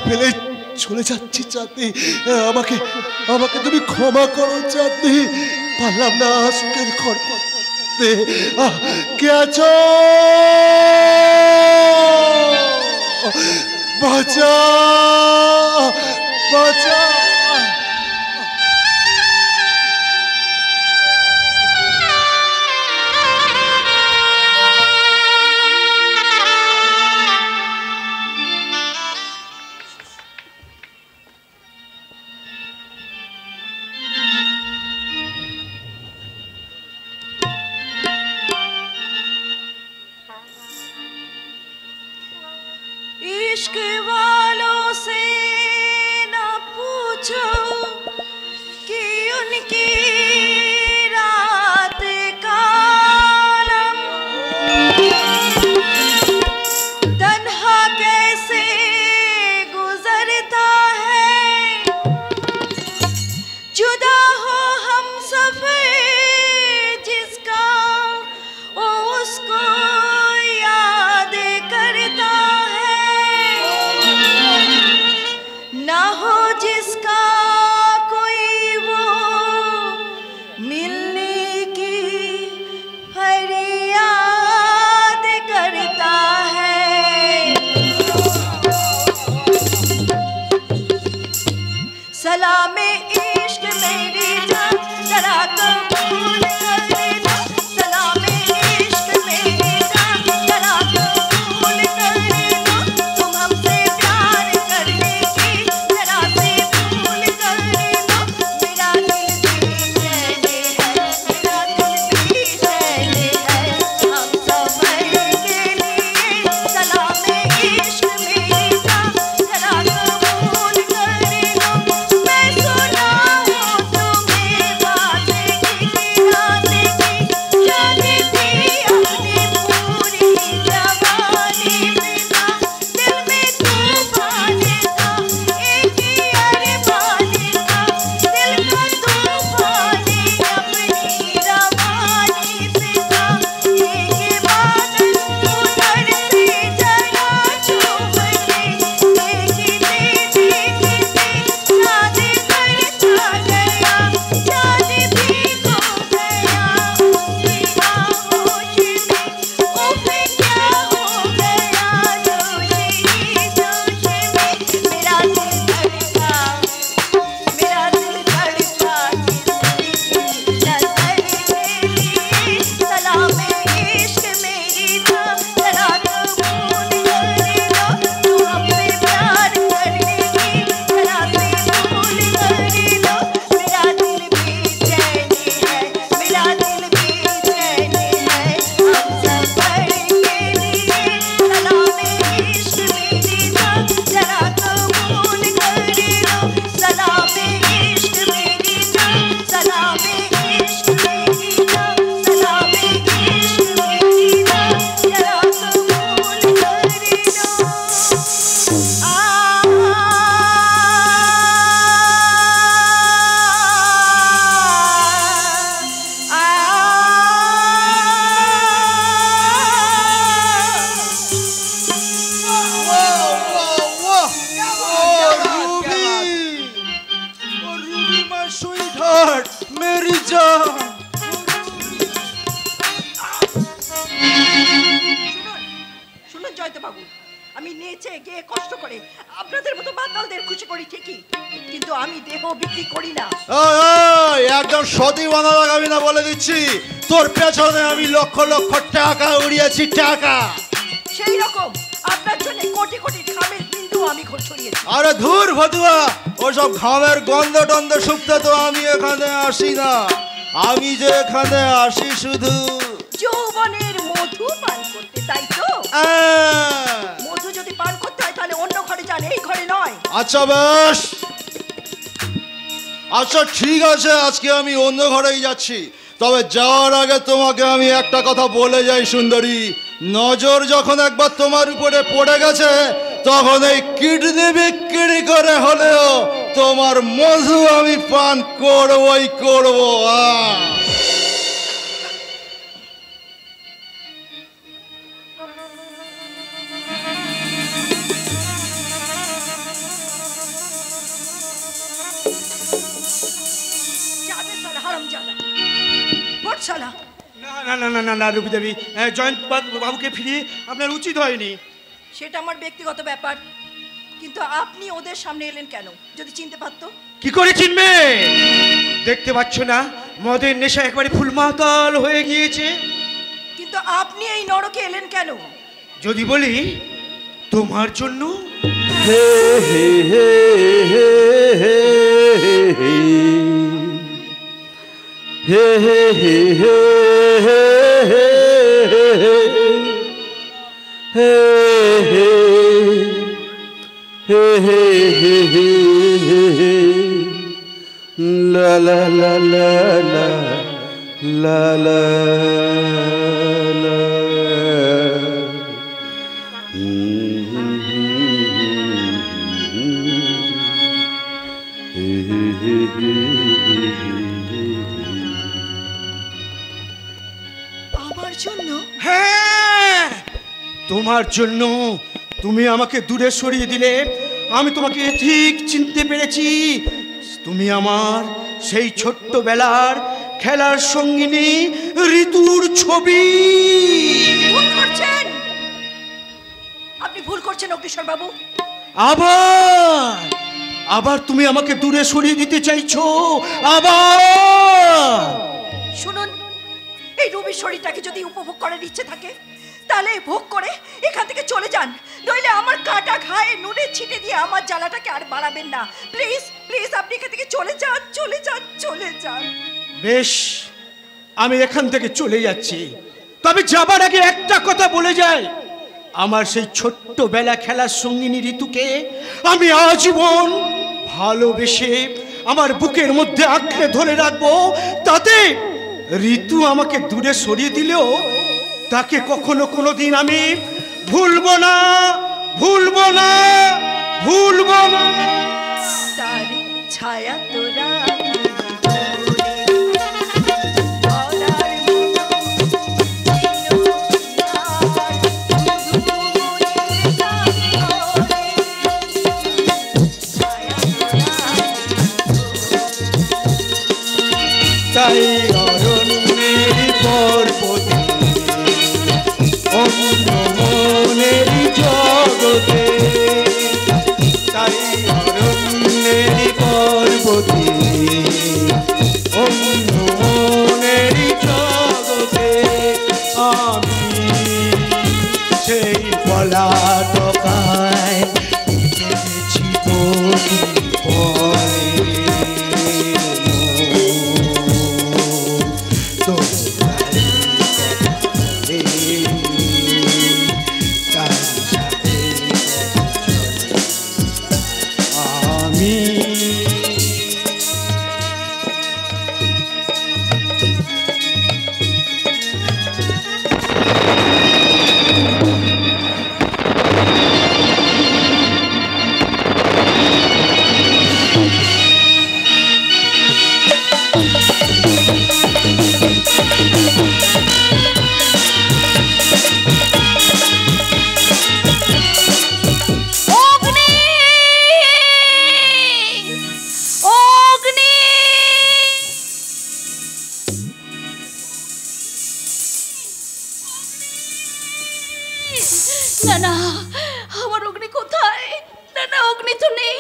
ফেলে চলে যাচ্ছি চাঁদনি। আমাকে তুমি ক্ষমা করো চাঁদনি। পারলাম না সুখের ঘর করতে। কে আছো? বাঁচা বাঁচা। इश्क वालों से ना पूछो कि उनकी रात का आलम तन्हा कैसे गुजरता है, जुदा हो हम सफर जिसका वो उसको याद करता है। তো বাবু, আমি নেচে গিয়ে কষ্ট করে আপনাদের মতো মাতালদের খুশি করি ঠিকই, কিন্তু আমি দেহ বিক্রি করি না। একদম সতী বানা লাগাবি না বলে দিচ্ছি। তোর পেছনে আমি লক্ষ লক্ষ টাকা উড়িয়েছি, টাকা। সেই রকম আপনার জন্য কোটি কোটি ঘামের বিন্দু আমি ছড়িয়েছি। আরে ধুর ফতুয়া, ওসব ঘামের গন্ধ টন্ধ শুকতে তো আমি এখানে আসি না। আমি যে এখানে আসি শুধু যৌবনের মধু পান করতে, তাই তো? মধু যদি পান করতে হয় তাহলে অন্য ঘরে যান, এই ঘরে নয়। আচ্ছা বেশ, আচ্ছা ঠিক আছে, আজকে আমি অন্য ঘরেই যাচ্ছি। তবে যাওয়ার আগে তোমাকে আমি একটা কথা বলে যাই সুন্দরী, নজর যখন একবার তোমার উপরে পড়ে গেছে তখন এই কিডনি বিক্রি করে হলেও তোমার মধু আমি পান করবই করবো। না না না না না রূপী দেবী, জয়ন্ত বাবুকে ফিরিয়ে আপনার উচিত হয়নি। সেটা আমার ব্যক্তিগত ব্যাপার, কিন্তু আপনি ওদের সামনে এলেন কেন? যদি চিনতে পারতো। কি করে চিনবে? দেখতে পাচ্ছ না মদের নেশা একবারে ফুলমাতাল হয়ে গিয়েছে। কিন্তু আপনি এই নরকে এলেন কেন? যদি বলি তোমার জন্য। হে হে হে হে হে হে হে হে হে la la la la la la la la আমার জন্য? হ্যাঁ তোমার জন্য। তুমি আমাকে দূরে সরিয়ে দিলে, আমি তোমাকে ঠিক চিনতে পেরেছি। তুমি আমার সেই ছোট্টবেলার খেলার সঙ্গিনী ঋতুর ছবি। ভুল করছেন, আপনি ভুল করছেন অগ্নিশ্বর বাবু। আবার আবার তুমি আমাকে দূরে সরিয়ে দিতে চাইছো? আবার শুনুন, এই রুবির শরীরটাকে যদি উপভোগ করার ইচ্ছে থাকে তাহলে ভোগ করে এখান থেকে চলে যান, নইলে আমার কাটা ঘায়ে নুনে ছিটে দিয়ে আমার জ্বালাটাকে আর বাড়াবেন না। প্লিজ প্লিজ, আপনি এখান থেকে চলে যান, চলে যান, চলে যান। বেশ, আমি এখান থেকে চলে যাচ্ছি। তবে যাবার আগে একটা কথা বলে যাই, আমার সেই ছোট্টবেলা খেলার সঙ্গিনী ঋতুকে আমি আজীবন ভালোবেসে আমার বুকের মধ্যে আঁকড়ে ধরে রাখবো। তাতে ঋতু আমাকে দূরে সরিয়ে দিলেও তাকে কখনো কোনোদিন আমি ভুলবো না, ভুলবো না, ভুলবো না। তার ছায়া তোরা তাই অরণ্যের পর্বতে অন্য মনের জগতে, তাই অরণ্যের পর্বতে অন্য মনের জগতে আমি সেই পলাতকায় পেয়েছি পরে। না না, আমার অগ্নি কোথায়? না না, অগ্নি তো নেই,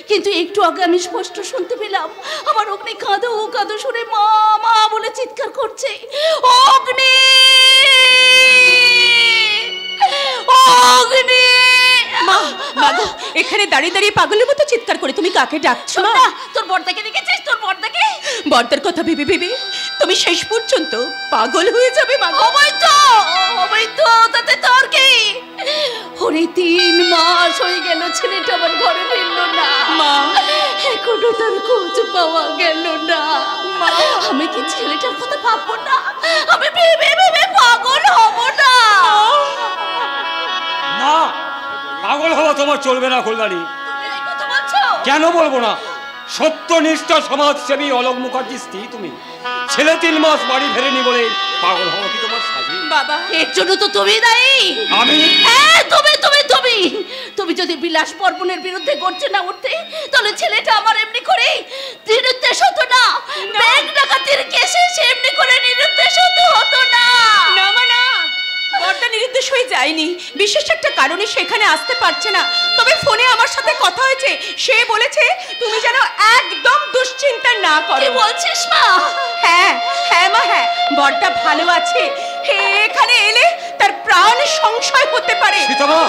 কিন্তু একটু আগে আমি স্পষ্ট শুনতে পেলাম আমার অগ্নি কাঁদো কাঁদো সুরে মা মা বলে চিৎকার করছে। অগ্নি, অগ্নি! মা, বাবা এখানে দাঁড়িয়ে দাঁড়িয়ে পাগলের মতো চিৎকার করে তুমি কাকে ডাকছো? না, তোর বড়দাকে দেখেছিস? তোর বড়দাকে? বর্দার কথা ভেবে ভেবে তুমি শেষ পর্যন্ত পাগল হয়ে যাবে মা। হবই তো, তাতে তোর কি? ওরে 3 মাস হয়ে গেল ছেলেটা আমার ঘরে ফিরলো না মা। এখনো তার খোঁজ পাওয়া গেল না মা। আমি কি ছেলেটার কথা ভাববো না? আমি ভেবে ভেবে পাগল হব না? না, পাগল হওয়া তোমার চলবে না কল্যাণী। তুমি এই কথা বলছো? কেন বলবো না? সত্যনিষ্ঠ সমাজসেবী অলোক মুখার্জির স্ত্রী তুমি। ছেলে 3 মাস বাড়ি ফেরেনি বলে পাগল হওয়া কি তোমার সাজি? বাবা এর জন্য তো তুমি দায়ী। আমি? হ্যাঁ, তুমি যদি বিলাস বর্মনের বিরুদ্ধে গড়ছে না উঠতে, তাহলে ছেলেটা আমার এমনি করে নিরুদ্দেশ হতো না। ব্যাংক ডাকাতির কেসে সে এমনি করে নিরুদ্দেশ হতো না। না মা না, বর্দা নিরুদ্দেশ হয়ে যায়নি। বিশেষ একটা কারণে সেখানে আসতে পারছে না। তবে ফোনে আমার সাথে কথা হয়েছে, সে বলেছে তুমি যেন একদম দুশ্চিন্তা না করো। কি বলছিস মা? হ্যাঁ হ্যাঁ মা, হ্যাঁ বর্দা ভালো আছে। এখানে এলে তার প্রাণ সংশয় হতে পারে। সীতামা,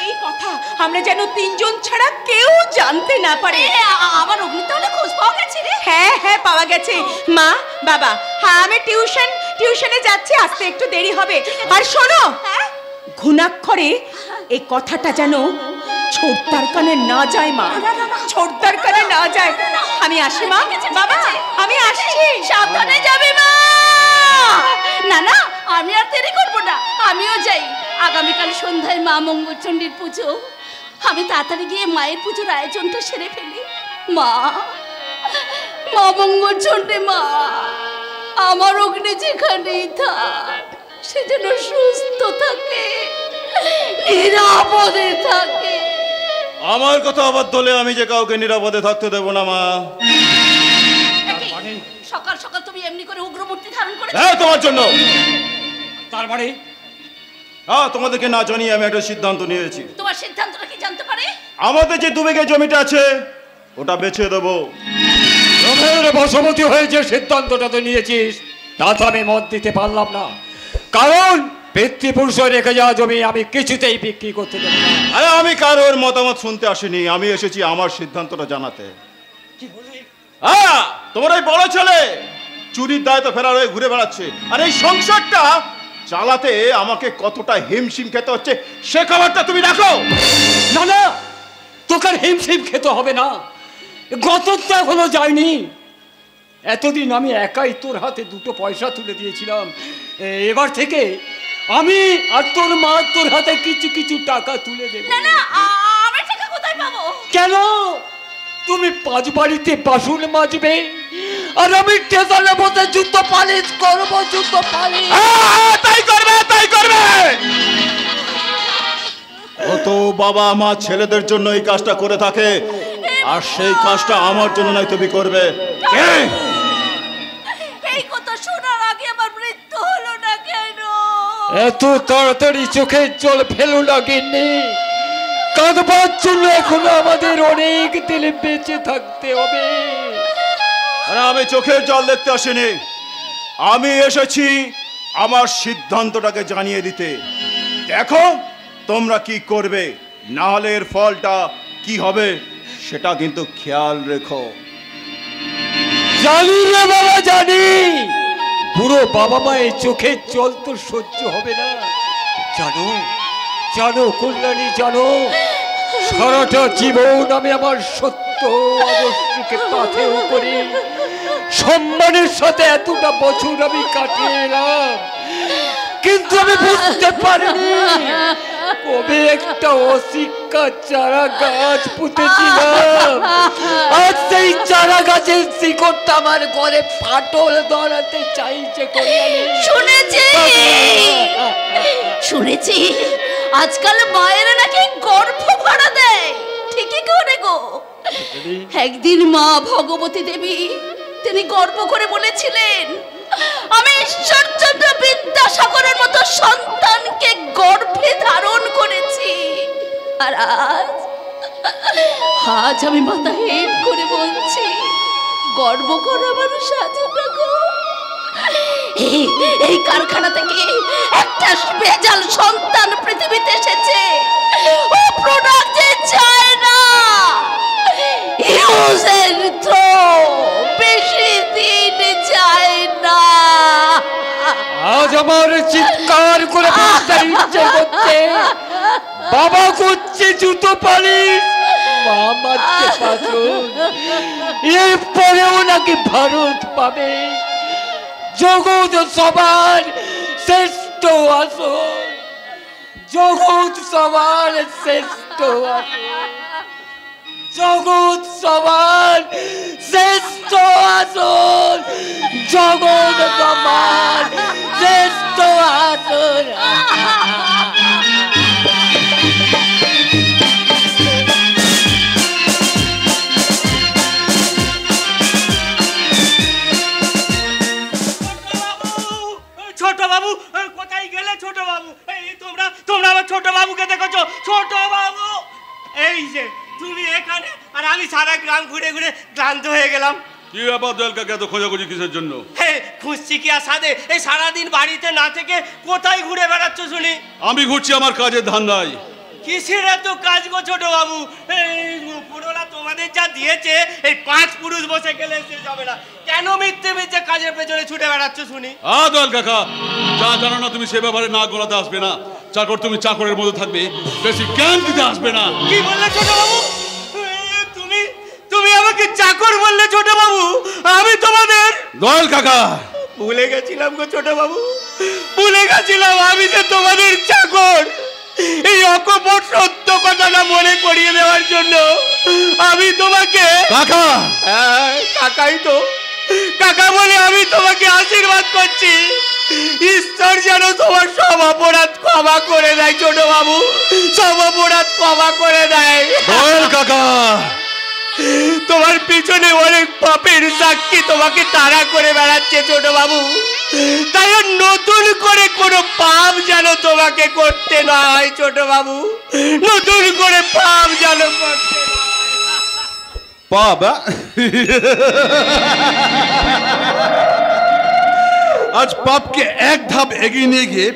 এই কথা আমরা যেন 3 জন ছাড়া কেউ জানতে না পারে। আমার অগ্নি তাহলে খোঁজ পাওয়া গেছে রে? হ্যাঁ হ্যাঁ পাওয়া গেছে। মা বাবা, হ্যাঁ আমি টিউশনে যাচ্ছি, আসতে একটু দেরি হবে। আর শোনো, ঘুণাক্ষরে এই কথাটা যেন ছোটদার কানে না যায় মা, ছোটদার কানে না যায়। আমি আসি মা। বাবা আমি আসছি। সাবধানে যাবে মা। না না, আমি আর দেরি করবো না, আমিও যাই। আগামীকাল সন্ধ্যায় মা মঙ্গলচণ্ডীর পুজো। আমি তাড়াতাড়ি গিয়ে মায়ের পুজোর আয়োজনটা সেরে ফেলি। মা মঙ্গলচণ্ডী মা, আমার অগ্নি যেখানেই থাক সে যেন সুস্থ থাকে, নিরাপদে থাকে। আমার কথা আবার দলে আমি যে কাউকে নিরাপদে থাকতে দেব না মা। সকাল সকাল তুমি এমনি করে উগ্রমূর্তি ধারণ করে? হ্যাঁ, তোমার জন্য। তার মানে? হ্যাঁ, তোমাদেরকে না জানিয়ে আমি একটা সিদ্ধান্ত নিয়েছি। তোমার সিদ্ধান্তটা কি জানতে পারে? আমাদের যে 2 বিঘে জমিটা আছে ওটা বেচে দেবো। রমের বশবতী হয়ে যে সিদ্ধান্তটা তো নিয়েছিস তাতে আমি মত দিতে পারলাম না, কারণ পিতৃপুরুষ রেখে যাওয়া জমি আমি কিছুতেই বিক্রি করতে দেব না। আরে আমি কারোর মতামত শুনতে আসিনি, আমি এসেছি আমার সিদ্ধান্তটা জানাতে। হ্যাঁ, তোমার এই বড় ছেলে চুরির দায়িত্ব ফেরার হয়ে ঘুরে বেড়াচ্ছে, আর এই সংসারটা চালাতে আমাকে কতটা হিমশিম খেতে হচ্ছে সে খবরটা তুমি রাখো। না না, তোকে হিমশিম খেতে হবে না, গতটা এখনো যায়নি। এতদিন আমি একাই তোর হাতে 2 পয়সা তুলে দিয়েছিলাম, এবার থেকে আমি আর তোর মা তোর হাতে কিছু কিছু টাকা তুলে দেব। না না, আমি টাকা কোথায় পাবো? কেন? তুমি 5 বাড়িতে বাসন মাজবে আর আমি টেজালে বসে জুতো পালিশ করবো। জুতো পালিশ তাই করবে। কত বাবা মা ছেলেদের জন্য এই কাজটা করে থাকে, আর সেই কাজটা আমার জন্য নাই তুমি করবে। এই কথা শোনার আগে আমার মৃত্যু হলো না কেন? এত তাড়াতাড়ি চোখের জল ফেলো লাগেনি, কাঁদবার জন্য এখনো আমাদের অনেক দিন বেঁচে থাকতে হবে। আরে আমি চোখের জল দেখতে আসিনি, আমি এসেছি আমার সিদ্ধান্তটাকে জানিয়ে দিতে। দেখো তোমরা কি করবে, না হলে এর ফলটা কি হবে সেটা কিন্তু খেয়াল রেখো। জানি রে বাবা, জানি বুড়ো বাবা মায়ের চোখের জল তো সহ্য হবে না। জানো জানো কল্যাণী, জানো সারাটা জীবন আমি আমার সত্য অবশ্যকে পাথেয় করে সম্মানের সাথে এতটা বছর আমি কাটিয়ে এলাম, কিন্তু আমি বুঝতে পারিনি কবে একটা অশিক্ষা চারা গাছ পুঁতেছিলাম, আর সেই চারা গাছের শিকড়টা আমার ঘরে ফাটল ধরাতে চাইছে। শুনেছি আজকাল মায়েরা নাকি গর্ভ ভাড়া দেয়। ঠিকই করে গো, একদিন মা ভগবতী দেবী তিনি গর্ব করে বলেছিলেন, আমি ঈশ্বরচন্দ্র বিদ্যাসাগরের মতো সন্তানকে গর্ভে আর আজ আমি মাথা হেট করে বলছি, গর্ব করা মানুষ আছে না গো। এই কারখানা থেকে একটা বেজাল সন্তান পৃথিবীতে এসেছে, ও প্রোডাক্টে চায় না, ইউজ এন্ড থ্রো, বেশি দিন যায় না। আজ আমার চিৎকার করে বলতে ইচ্ছে করছে, বাবা করছে জুতো পালিশ, মা মারছে পাথর, এরপরেও নাকি ভারত পাবে জগৎ সবার শ্রেষ্ঠ আসন, জগৎ সবার শ্রেষ্ঠ আসন, জগৎ সবার শ্রেষ্ঠ আসন, জগৎ সবার শ্রেষ্ঠ আসন। ছোট বাবু কোথায় গেলে? ছোট বাবু, এই তোমরা আমার ছোট বাবুকে দেখেছো? ছোট বাবু, এই যে তুমি এখানে, আর আমি সারা গ্রাম ঘুরে ঘুরে ক্লান্ত হয়ে গেলাম। কি ব্যাপার দয়াল কাকা, এত খোঁজাখুঁজি কিসের জন্য? খুঁজছি কি আর সাধে, এই সারাদিন বাড়িতে না থেকে কোথায় ঘুরে বেড়াচ্ছ শুনি? আমি ঘুরছি আমার কাজের ধান্দায়। কিসের এত কাজ গো ছোট বাবু? পুরোলা তোমাদের যা দিয়েছে, এই 5 পুরুষ বসে গেলে শেষ হবে না। কেন মিথ্যে মিথ্যে কাজের পেছনে ছুটে বেড়াচ্ছ শুনি? দয়াল কাকা, যা জানো না তুমি সে ব্যাপারে না গলাতে আসবে না। চাকর তুমি চাকরের মধ্যে থাকবে, বেশি জ্ঞান দিতে আসবে না। কি বললে ছোট বাবু? তুমি আমাকে চাকর বললে ছোট বাবু? আমি তোমাদের দয়াল কাকা, ভুলে গেছিলাম গো ছোট বাবু, ভুলে গেছিলাম আমি যে তোমাদের চাকর। এই অকপট সত্য কথাটা মনে করিয়ে দেওয়ার জন্য আমি তোমাকে কাকা, কাকাই তো, কাকা বলে আমি তোমাকে আশীর্বাদ করছি। ঈশ্বর যেন তোমার সব অপরাধ ক্ষমা করে দেয় ছোট বাবু, সব অপরাধ ক্ষমা করে দেয়। দয়াল কাকা, তোমার পিছনে অনেক পাপের সাক্ষী তোমাকে তাড়া করে বেড়াচ্ছে ছোট বাবু, তাই নতুন করে কোনো পাপ যেন তোমাকে করতে না হয় ছোট বাবু, নতুন করে পাপ যেন করতে না হয়। পাপ? আজ পাপকে এক ধাপ এগিয়ে নিয়ে গিয়ে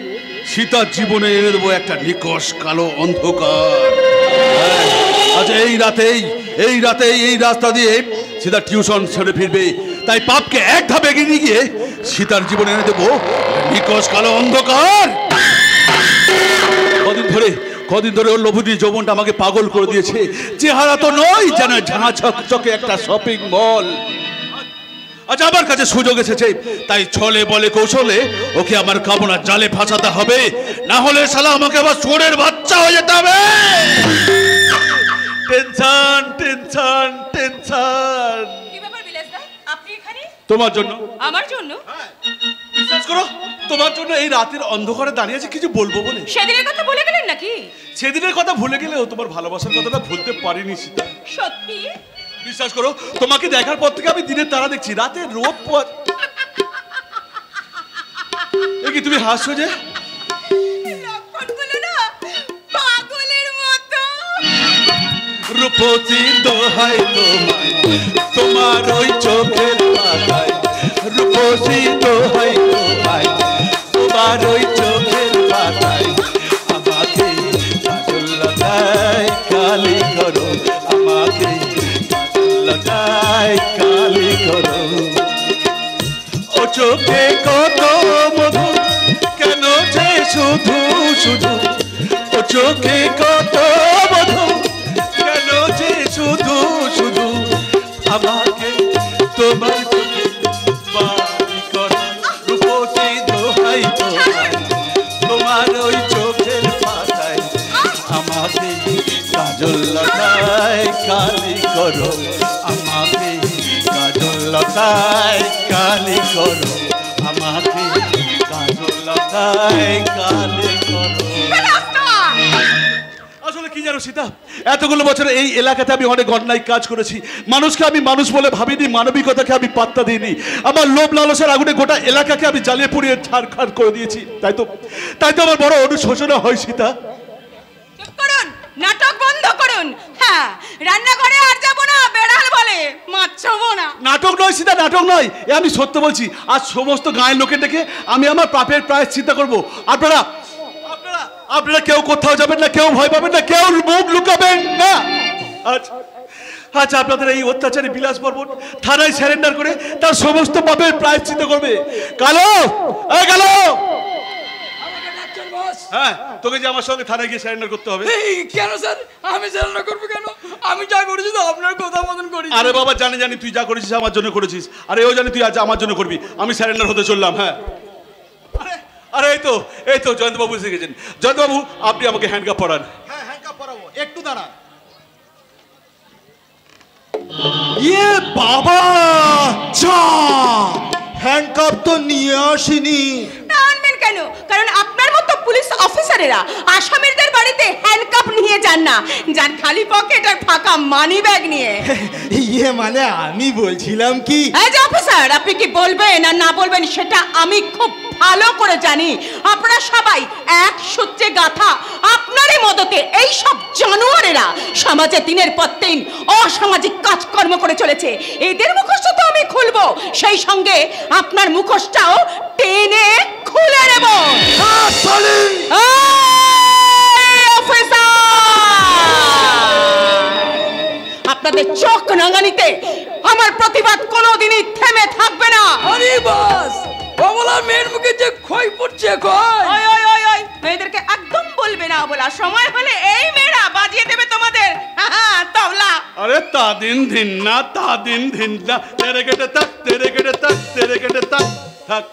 সীতার জীবনে এনে দেবো একটা নিকষ কালো অন্ধকার। আজ এই রাতেই এই রাস্তা দিয়ে সীতা টিউশন ছেড়ে ফিরবে, তাই পাপকে এক ধাপ এগিয়ে নিয়ে গিয়ে সীতার জীবনে এনে দেবো নিকষ কালো অন্ধকার। কদিন ধরে ওর লোভনীয় যৌবনটা আমাকে পাগল করে দিয়েছে। চেহারা তো নয়, যেন ঝাঁ চকচকে একটা শপিং মল। আজ আমার কাছে সুযোগ এসেছে, তাই ছলে বলে কৌশলে ওকে আমার কামনার জালে ফাঁসাতে হবে, না হলে শালা আমাকে আবার চোরের বাচ্চা হয়ে যেতে হবে। Tension tension tension. কি ব্যাপার বিলাস দা, আপনি এখানে? তোমার জন্য। আমার জন্য? বিশ্বাস করো, তোমার জন্য এই রাতের অন্ধকারে দাঁড়িয়ে আছে কিছু বলবো বলে। সেদিনের কথা ভুলে গেলেন নাকি? সেদিনের কথা ভুলে গেলেও তোমার ভালোবাসার কথাটা ভুলতে পারিনি সীতা। সত্যি? বিশ্বাস করো, তোমাকে দেখার পর থেকে আমি দিনের তারা দেখছি, রাতে রোদ পোয়া। কি তুমি হাসছো যে? লক্ষণগুলো না পাগলের মতো। রূপসী দোহাই তোমায়, তোমার ওই চোখের পাতায়, রূপসী দোহাই তোমায়, তোমার ওই চোখের পাতায়, আমাকে কাজল লাগায় কালি করো, আমাকে কাজল লাগায় কালি করো। ও চোখে কত মধু, কেন যে শুধু শুধু, ও চোখে কত মধু, কেন যে শুধু শুধু, আমাকে তোমার চোখে বাড়ি করো। রূপসী দোহাই তোমায়, তোমার ওই চোখের পাতায়, আমাকে কাজল লাগায় কালি করো, আমাকে কাজল লাগায় কালি করো, আমাকে কাজল লাগায় কালি করো। আসলে কি জানো সীতা, এতগুলো বছর এই এলাকাতে আমি অনেক অন্যায় কাজ করেছি। মানুষকে আমি মানুষ বলে ভাবিনি, মানবিকতাকে আমি পাত্তা দিইনি। আমার লোভ লালসার আগুনে গোটা এলাকাকে আমি জ্বালিয়ে পুড়িয়ে ছাড়খাড় করে দিয়েছি। তাই তো আমার বড় অনুশোচনা হয় সীতা। চুপ করুন, নাটক বন্ধ করুন। হ্যাঁ, রান্নাঘরে আর যাবো না, বেড়াল বলে মাছ ছবো না। নাটক নয় সীতা, নাটক নয়, এ আমি সত্য বলছি। আজ সমস্ত গায়ের লোকের ডেকে আমি আমার পাপের প্রায়শ্চিত্ত করব। আপনারা আপনারা আপনারা কেউ কোথাও যাবেন না, কেউ ভয় পাবেন না, কেউ মুখ লুকাবেন না। আচ্ছা, আপনাদের এই অত্যাচারী বিলাস বর্মন থানায় স্যারেন্ডার করে তার সমস্ত পাপের প্রায়শ্চিত্ত করবে। কালো, এই কালো, হ্যাঁ, তোকে যে আমার সঙ্গে থানায় গিয়ে স্যারেন্ডার করতে হবে। কেন স্যার? আমি স্যারেন্ডার করবো কেন? আমি যা করেছি তো আপনার কথা মতন করি। আরে বাবা, জানি জানি তুই যা করেছিস আমার জন্য করেছিস, আর এও জানি তুই আজ আমার জন্য করবি। আমি স্যারেন্ডার হতে চললাম। হ্যাঁ, আরে এই তো জয়ন্তবাবু এসে গেছেন। জয়ন্তবাবু, আপনি আমাকে হ্যান্ডকাপ পরান। হ্যাঁ, হ্যান্ডকাপ পরাবো, একটু দাঁড়া। ইয়ে বাবা, হ্যান্ডকাপ তো নিয়ে আসিনি। আনবেন কেন? কারণ আপনার মতো পুলিশ অফিসারেরা আসামিদের বাড়িতে হ্যান্ডকাপ নিয়ে যান না, যান খালি পকেট আর ফাঁকা মানি ব্যাগ নিয়ে। ইয়ে মানে আমি বলছিলাম কি, এই যে অফিসার, আপনি কি বলবেন আর না বলবেন সেটা আমি খুব ভালো করে জানি। আপনারা সবাই এক সূত্রে গাথা। আপনারই মদতে এই সব জানোয়ারেরা সমাজে দিনের পর দিন অসামাজিক কাজকর্ম করে চলেছে। এদের মুখোশ তো আমি খুলবো, সেই সঙ্গে আপনার মুখোশটাও টেনে খুলে নেব। আপনাদের চোখ রাঙানিতে আমার প্রতিবাদ কোনোদিনই থেমে থাকবে না। আরে বাস, বাবলা মেয়ের মুখে যে খই পড়ছে, খই। ওই ওই ওই ওই, মেয়েদেরকে একদম বলবে না বলা। সময় হলে এই মেয়েরা বাজিয়ে দেবে তোমাদের তবলা। আরে তা দিন ধিন না, তা দিন ধিন না, তেরে কেটে তাক, তেরে কেটে তাক, তেরে কেটে তাক। থাক,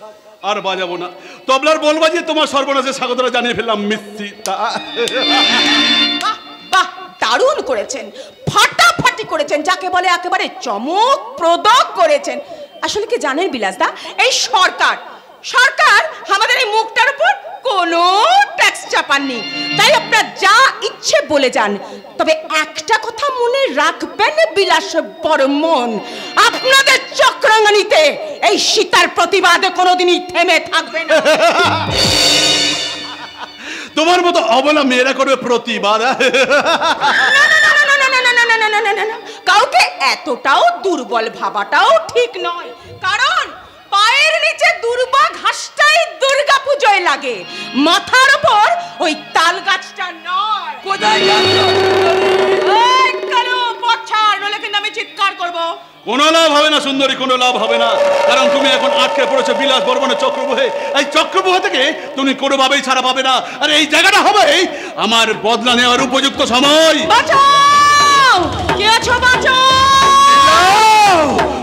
আর বাজাবো না। তবলার বল বাজিয়ে তোমার সর্বনাশে স্বাগতরা জানিয়ে ফেললাম। মিথ্যি তা। বাহ বাহ, দারুণ করেছেন, ফাটাফাটি করেছেন, যাকে বলে একেবারে চমকপ্রদ করেছেন। আসলে কি জানেন বিলাসদা, এই সরকার আমাদের এই মুখটার উপর কোনো ট্যাক্স চাপাননি, তাই আপনারা যা ইচ্ছে বলে যান। তবে একটা কথা মনে রাখবেন বিলাস বর্মন, আপনাদের চক্রাঙ্গনিতে এই সীতার প্রতিবাদে কোনোদিনই থেমে থাকবে না। তোমার মতো অবলা মেয়েরা করবে প্রতিবাদ? কাউকে এতটাও দুর্বল ভাবাটাও ঠিক নয়, কারণ পায়ের নিচে দুর্বা ঘাসটাই দুর্গা পুজোয় লাগে, মাথার উপর ওই তাল গাছটা নয়। কোথায় গেল? এই কালো পছাড়, নইলে কিন্তু আমি চিৎকার করব। কোনো লাভ হবে না সুন্দরী, কোনো লাভ হবে না, কারণ তুমি এখন আটকে পড়েছো বিলাস বর্মনের চক্রবহে। এই চক্রবহ থেকে তুমি কোনোভাবেই ছাড়া পাবে না, আর এই জায়গাটা হবে আমার বদলা নেওয়ার উপযুক্ত সময়। বাঁচাও, কে আছো বাঁচাও।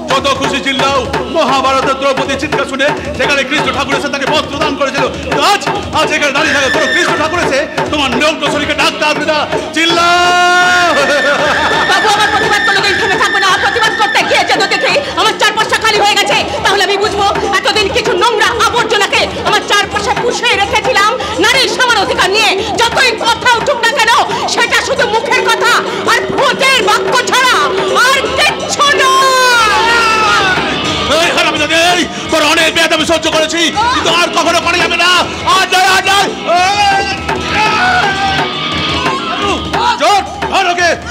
যত খুশি চিল্লাও। মহাভারতের দ্রৌপদী চিৎকার শুনে সেখানে কৃষ্ণ ঠাকুর এসে তাকে বস্ত্র দান করেছিল। আজ এখানে দাঁড়িয়ে থাকে কোনো কৃষ্ণ ঠাকুর এসে তোমার নিয়ম শরীরকে ডাকতে আসবে না। চিল্লাও। বাবু, আমার প্রতিবাদ কোনোদিন থেমে থাকবে না। প্রতিবাদ করতে গিয়ে যদি দেখি আমার চারপাশটা খালি হয়ে গেছে, তাহলে আমি বুঝবো এতদিন কিছু নোংরা আবর্জনাকে আমার চারপাশে পুষে রেখেছিলাম নারীর সমান অধিকার নিয়ে। যতই কথা উঠুক না কেন, সেটা শুধু মুখের কথা আর ভোটের বাক্য ছাড়া আর কিচ্ছু নয়। তোর অনেক বেদ আমি সহ্য করেছি, কিন্তু আর কখনো করা যাবে না। আর নয়, আর নয়।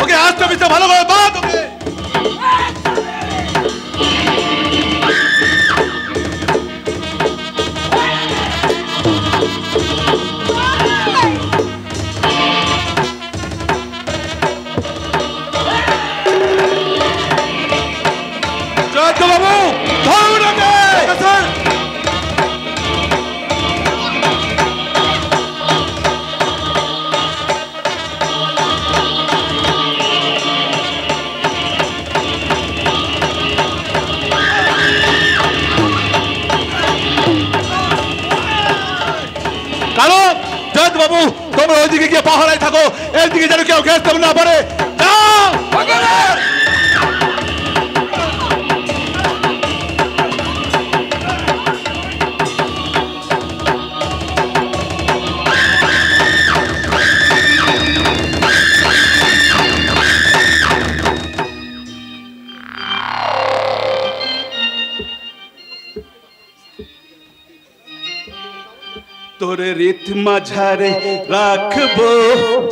ওকে আসতে মিশতে ভালো করে বাদ। ওকে বাবু ধরুন ওকে। কালো, জয়ন্ত বাবু, তোমরা ওইদিকে গিয়ে পাহাড়ায় থাকো, এইদিকে যেন কেউ ঘেঁচতে না পারে। যাও। তোরে রীত মাঝারে রাখবো,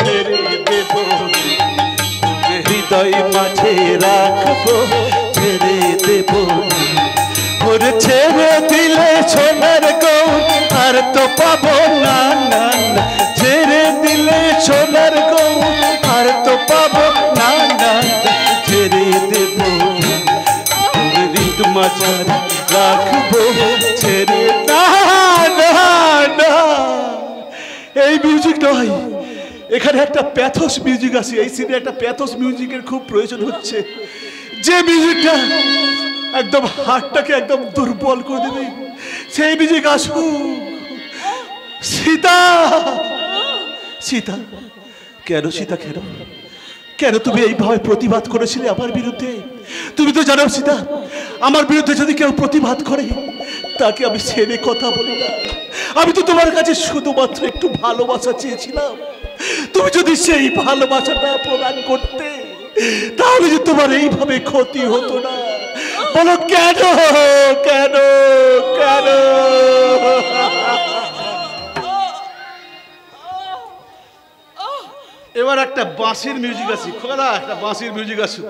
ধীরে ধীরে দেব হৃদয় মাঝে রাখবো ছেড়ে দেব ওর ছেড়ে দিলে সোনার গৌর আর তো পাবো না না না ছেড়ে দিলে সোনার গৌর আর তো পাবো না না ছেড়ে দেব হৃদ মাঝার রাখবো ছেড়ে না না না এই মিউজিক নয় এখানে একটা প্যাথোস মিউজিক আছে এই সিনে একটা প্যাথোস মিউজিকের খুব প্রয়োজন হচ্ছে যে মিউজিকটা একদম হার্টটাকে একদম দুর্বল করে দেবে সেই মিউজিক আসুক সীতা সীতা কেন সীতা কেন কেন তুমি এইভাবে প্রতিবাদ করেছিলে আমার বিরুদ্ধে তুমি তো জানো সীতা আমার বিরুদ্ধে যদি কেউ প্রতিবাদ করে তাকে আমি ছেড়ে কথা বলি না আমি তো তোমার কাছে শুধুমাত্র একটু ভালোবাসা চেয়েছিলাম তুমি যদি সেই ভালোবাসাটা প্রদান করতে তাহলে যে তোমার এইভাবে ক্ষতি হতো না বলো কেন কেন কেন এবার একটা বাঁশির মিউজিক আছে খোলা একটা বাঁশির মিউজিক আসুক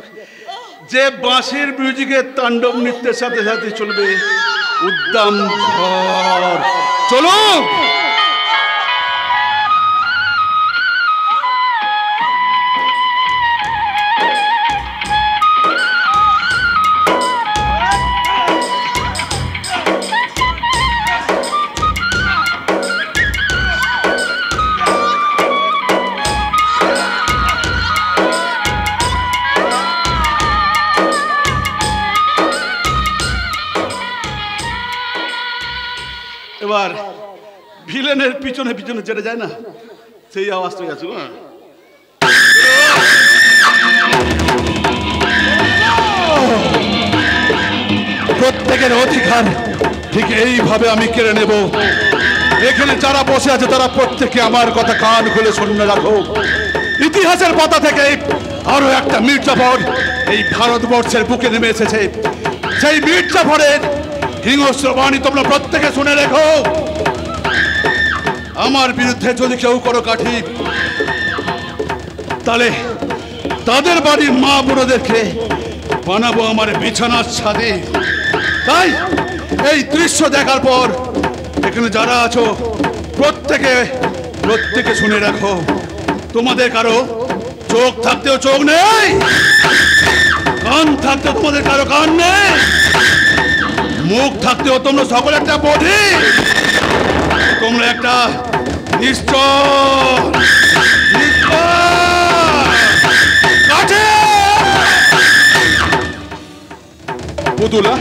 যে বাঁশির মিউজিকের তাণ্ডব নৃত্যের সাথে সাথে চলবে উদ্দাম ঝড় চলো এবার ভিলেনের পিছনে পিছনে যেতে যায় না সেই আওয়াজটাই আছে প্রত্যেকের অধিকার ঠিক এইভাবে আমি কেড়ে নেব এখানে যারা বসে আছে তারা প্রত্যেকে আমার কথা কান খুলে শুনে রাখো ইতিহাসের পাতা থেকে আরো একটা মির্জাফর এই ভারতবর্ষের বুকে নেমে এসেছে সেই মির্জাফরের হিংস্র বাণী তোমরা প্রত্যেকে শুনে রেখো আমার বিরুদ্ধে যদি কেউ করো কাঠি তাহলে তাদের বাড়ির মা বুড়োদেরকে বানাবো আমার বিছানার ছাদে তাই এই দৃশ্য দেখার পর এখানে যারা আছো প্রত্যেকে শুনে রাখো তোমাদের কারো চোখ থাকতেও চোখ নেই কান থাকতেও তোমাদের কারো কান নেই মুখ থাকতেও তোমরা সকলে একটা বডি তোমরা একটা পুতুলা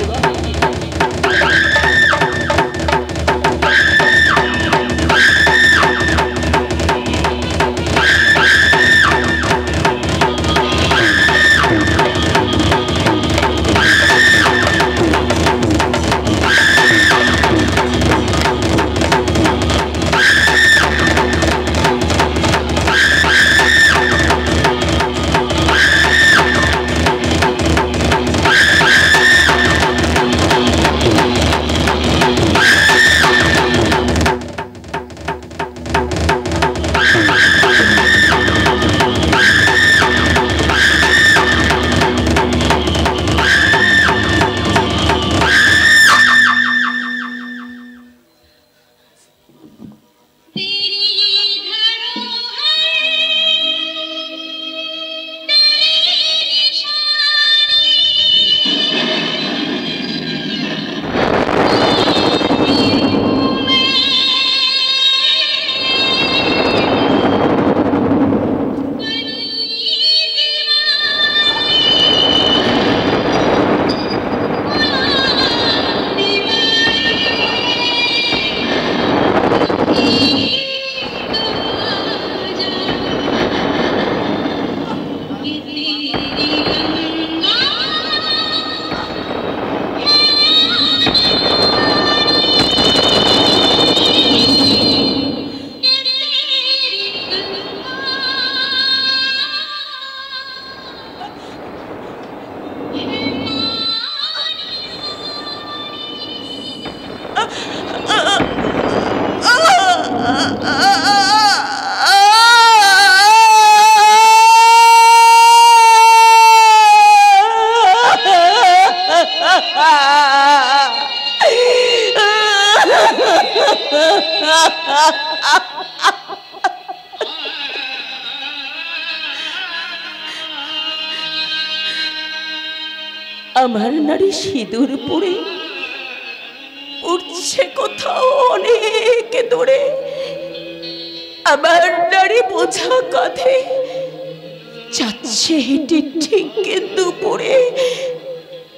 আমার নারী সিঁদুর পরে উঠছে কোথাও অনেক দূরে, আমার নারী বোঝা কাঁধে যাচ্ছে হেঁটে ঠিক দুপুরে,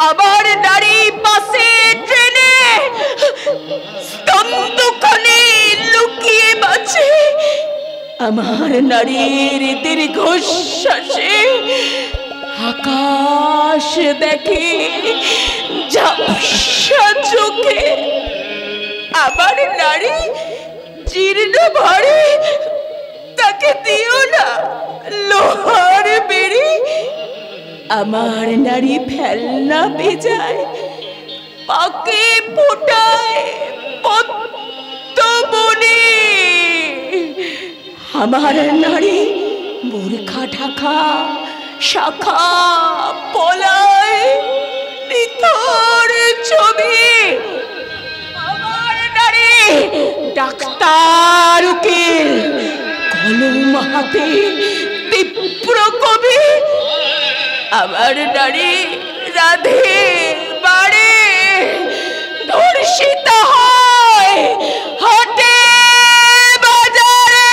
আমার নারী বাসে ট্রেনে স্তম্ভখানে লুকিয়ে বাঁচে, আমার নারীর দীর্ঘশ্বাসে আকাশ দেখে ঝাপসা চোখে, আমার নারী জীর্ণ ভারে তাকে দিও না লোহার বেড়ি, আমার নারী ফেলনা বেজায় পাকে ফোটায় পদ্ম বনে, আমার নারী বোরখা ঢাকা শাখা পলায় নিথর ছবি, আমার নারী ডাক্তার উকিল কলম হাতে তীব্র কবি, আমার নারী রাধে বাড়ে ধর্ষিত হয় হাটে বাজারে।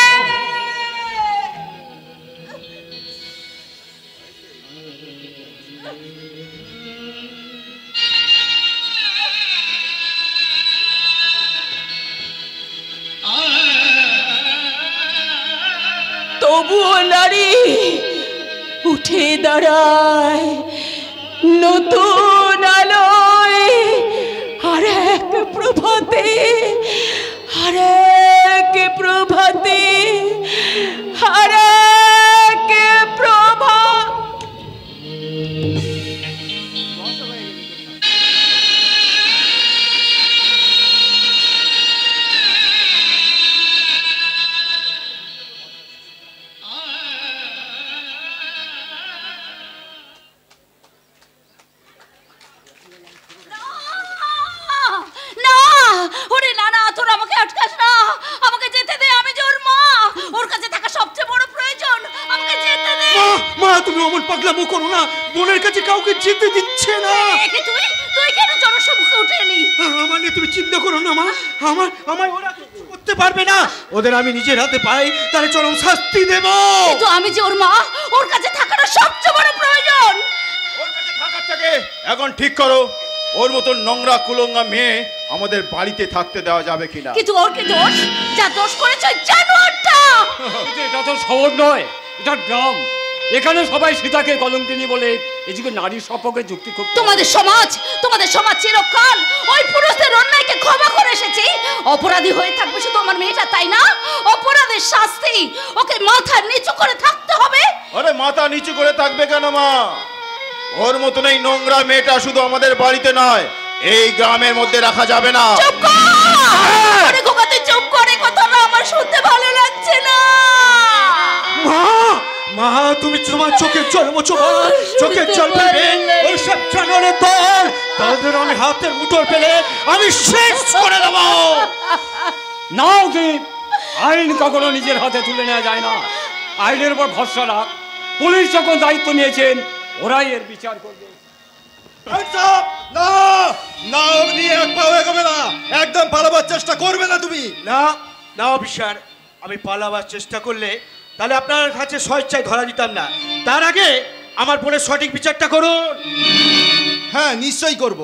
তবুও নারী উঠে দাঁড়ায় নতুন আলোয়, আর এক প্রভাতে, আর এক প্রভাতে, আর এক প্রভা। তুমি অমন পাগলামো করো না, বোনের কাছে কাউকে যেতে দিচ্ছে না। তুই কেন জনসম্মুখে উঠে এলি? আমার নিয়ে তুমি চিন্তা করো না মা, আমায় ওরা করতে পারবে না, ওদের আমি নিজের হাতে পাই তাহলে চরম শাস্তি দেব। কিন্তু আমি যে ওর মা, ওর কাছে থাকাটা সবচেয়ে বড় প্রয়োজন। ওর কাছে থাকার থেকে এখন ঠিক করো ওর মতন নোংরা কুলঙ্গা মেয়ে আমাদের বাড়িতে থাকতে দেওয়া যাবে কিনা। কিন্তু ওর কি দোষ? যা দোষ করেছে জানোয়ারটা। এটা তো শহর নয়, এটা গ্রাম। এখানে সবাই সীতাকে কলঙ্কিনী বলে এদিকে নারীর সপক্ষে যুক্তি করতে। তোমাদের সমাজ চিরকাল ওই পুরুষদের অন্যায়কে ক্ষমা করে এসেছে। অপরাধী হয়ে থাকবে শুধু আমার মেয়েটা, তাই না? অপরাধের শাস্তি ওকে মাথা নিচু করে থাকতে হবে। আরে মাথা নিচু করে থাকবে কেন মা? ওর মতন এই নোংরা মেয়েটা শুধু আমাদের বাড়িতে নয়, এই গ্রামের মধ্যে রাখা যাবে না। চুপ কর! চুপ করে, কথাটা আমার শুনতে ভালো লাগছে না। মা তুমি তোমার চোখের জল মোছো, চোখের জল ফেলবে ওই সব জানোয়ারের দল, তাদের আমি হাতের মুঠোর পেলে আমি শেষ করে দেব। নাও কি আইন কখনো নিজের হাতে তুলে নেওয়া যায় না। আইনের উপর ভরসা রাখ। পুলিশ যখন দায়িত্ব নিয়েছেন ওরাই এর বিচার করবে। একদম পালাবার চেষ্টা করবে না তুমি। না অফিসার, আমি পালাবার চেষ্টা করলে তাহলে আপনার কাছে স্বেচ্ছায় ধরা দিতাম না। তার আগে আমার বোনের সঠিক বিচারটা করুন। হ্যাঁ নিশ্চয়ই করব।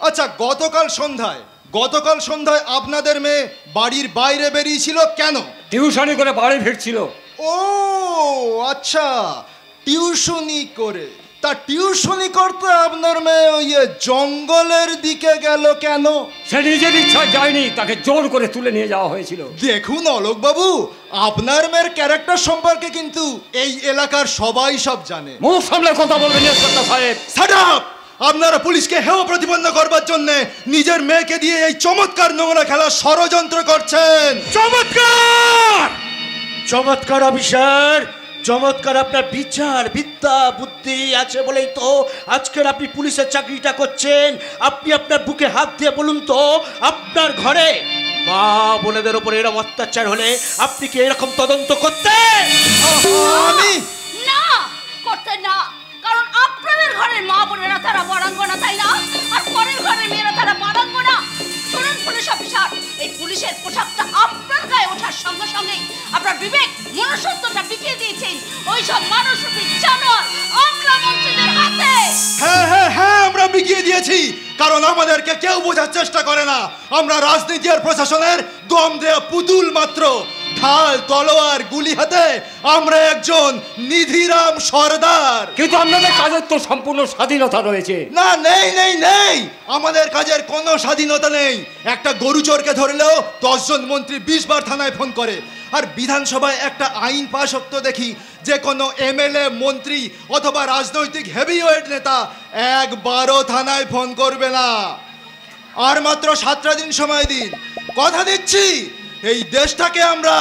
আচ্ছা গতকাল সন্ধ্যায় আপনাদের মেয়ে বাড়ির বাইরে বেরিয়েছিল কেন? টিউশনি করে বাড়ি ফিরছিল। ও আচ্ছা, টিউশনি করে। তা টিউশনি করতে আপনার মেয়ে ওই জঙ্গলের দিকে গেল কেন? সে নিজের ইচ্ছা যায়নি, তাকে জোর করে তুলে নিয়ে যাওয়া হয়েছিল। দেখুন অলোক বাবু, আপনার মেয়ের ক্যারেক্টার সম্পর্কে কিন্তু এই এলাকার সবাই সব জানে। মুখ সামলে কথা বলবেন ইন্সপেক্টর সাহেব। Shut up! আপনারা পুলিশকে হেয় প্রতিপন্ন করবার জন্য নিজের মেয়েকে দিয়ে এই চমৎকার নোংরা খেলা ষড়যন্ত্র করছেন। চমৎকার অফিসার, চমৎকার। আপনার বিচার বিদ্যা বুদ্ধি আছে বলেই তো আজকের আপনি পুলিশের চাকরিটা করছেন। আপনি আপনার বুকে হাত দিয়ে বলুন তো, আপনার ঘরে মা বোনেদের উপর এরকম অত্যাচার হলে আপনি কি এরকম তদন্ত করতেন? না, করতেন না। কারণ আপনাদের ঘরের মা বোনেরা তারা বরাঙ্গনা, তাই না? ওইসব মানুষরূপী জানোয়ার আমরা মন্ত্রীদের হাতে। হ্যাঁ হ্যাঁ হ্যাঁ, আমরা বিকিয়ে দিয়েছি, কারণ আমাদেরকে কেউ বোঝার চেষ্টা করে না। আমরা রাজনীতি আর প্রশাসনের দম দেয়া পুতুল মাত্র। ঢাল তলোয়ার গুলি হাতে আমরা একজন নিধিরাম সর্দার। কিন্তু আপনাদের কাজের তো সম্পূর্ণ স্বাধীনতা রয়েছে। না, নেই নেই নেই, আমাদের কাজের কোনো স্বাধীনতা নেই। একটা গরু চোরকে ধরলেও 10 জন মন্ত্রী 20 বার থানায় ফোন করে। আর বিধানসভায় একটা আইন পাশ হতো দেখি, যে কোনো এমএলএ, মন্ত্রী অথবা রাজনৈতিক হেভিওয়েট নেতা একবারও থানায় ফোন করবে না। আর মাত্র 7টা দিন সময় দিন, কথা দিচ্ছি এই দেশটাকে আমরা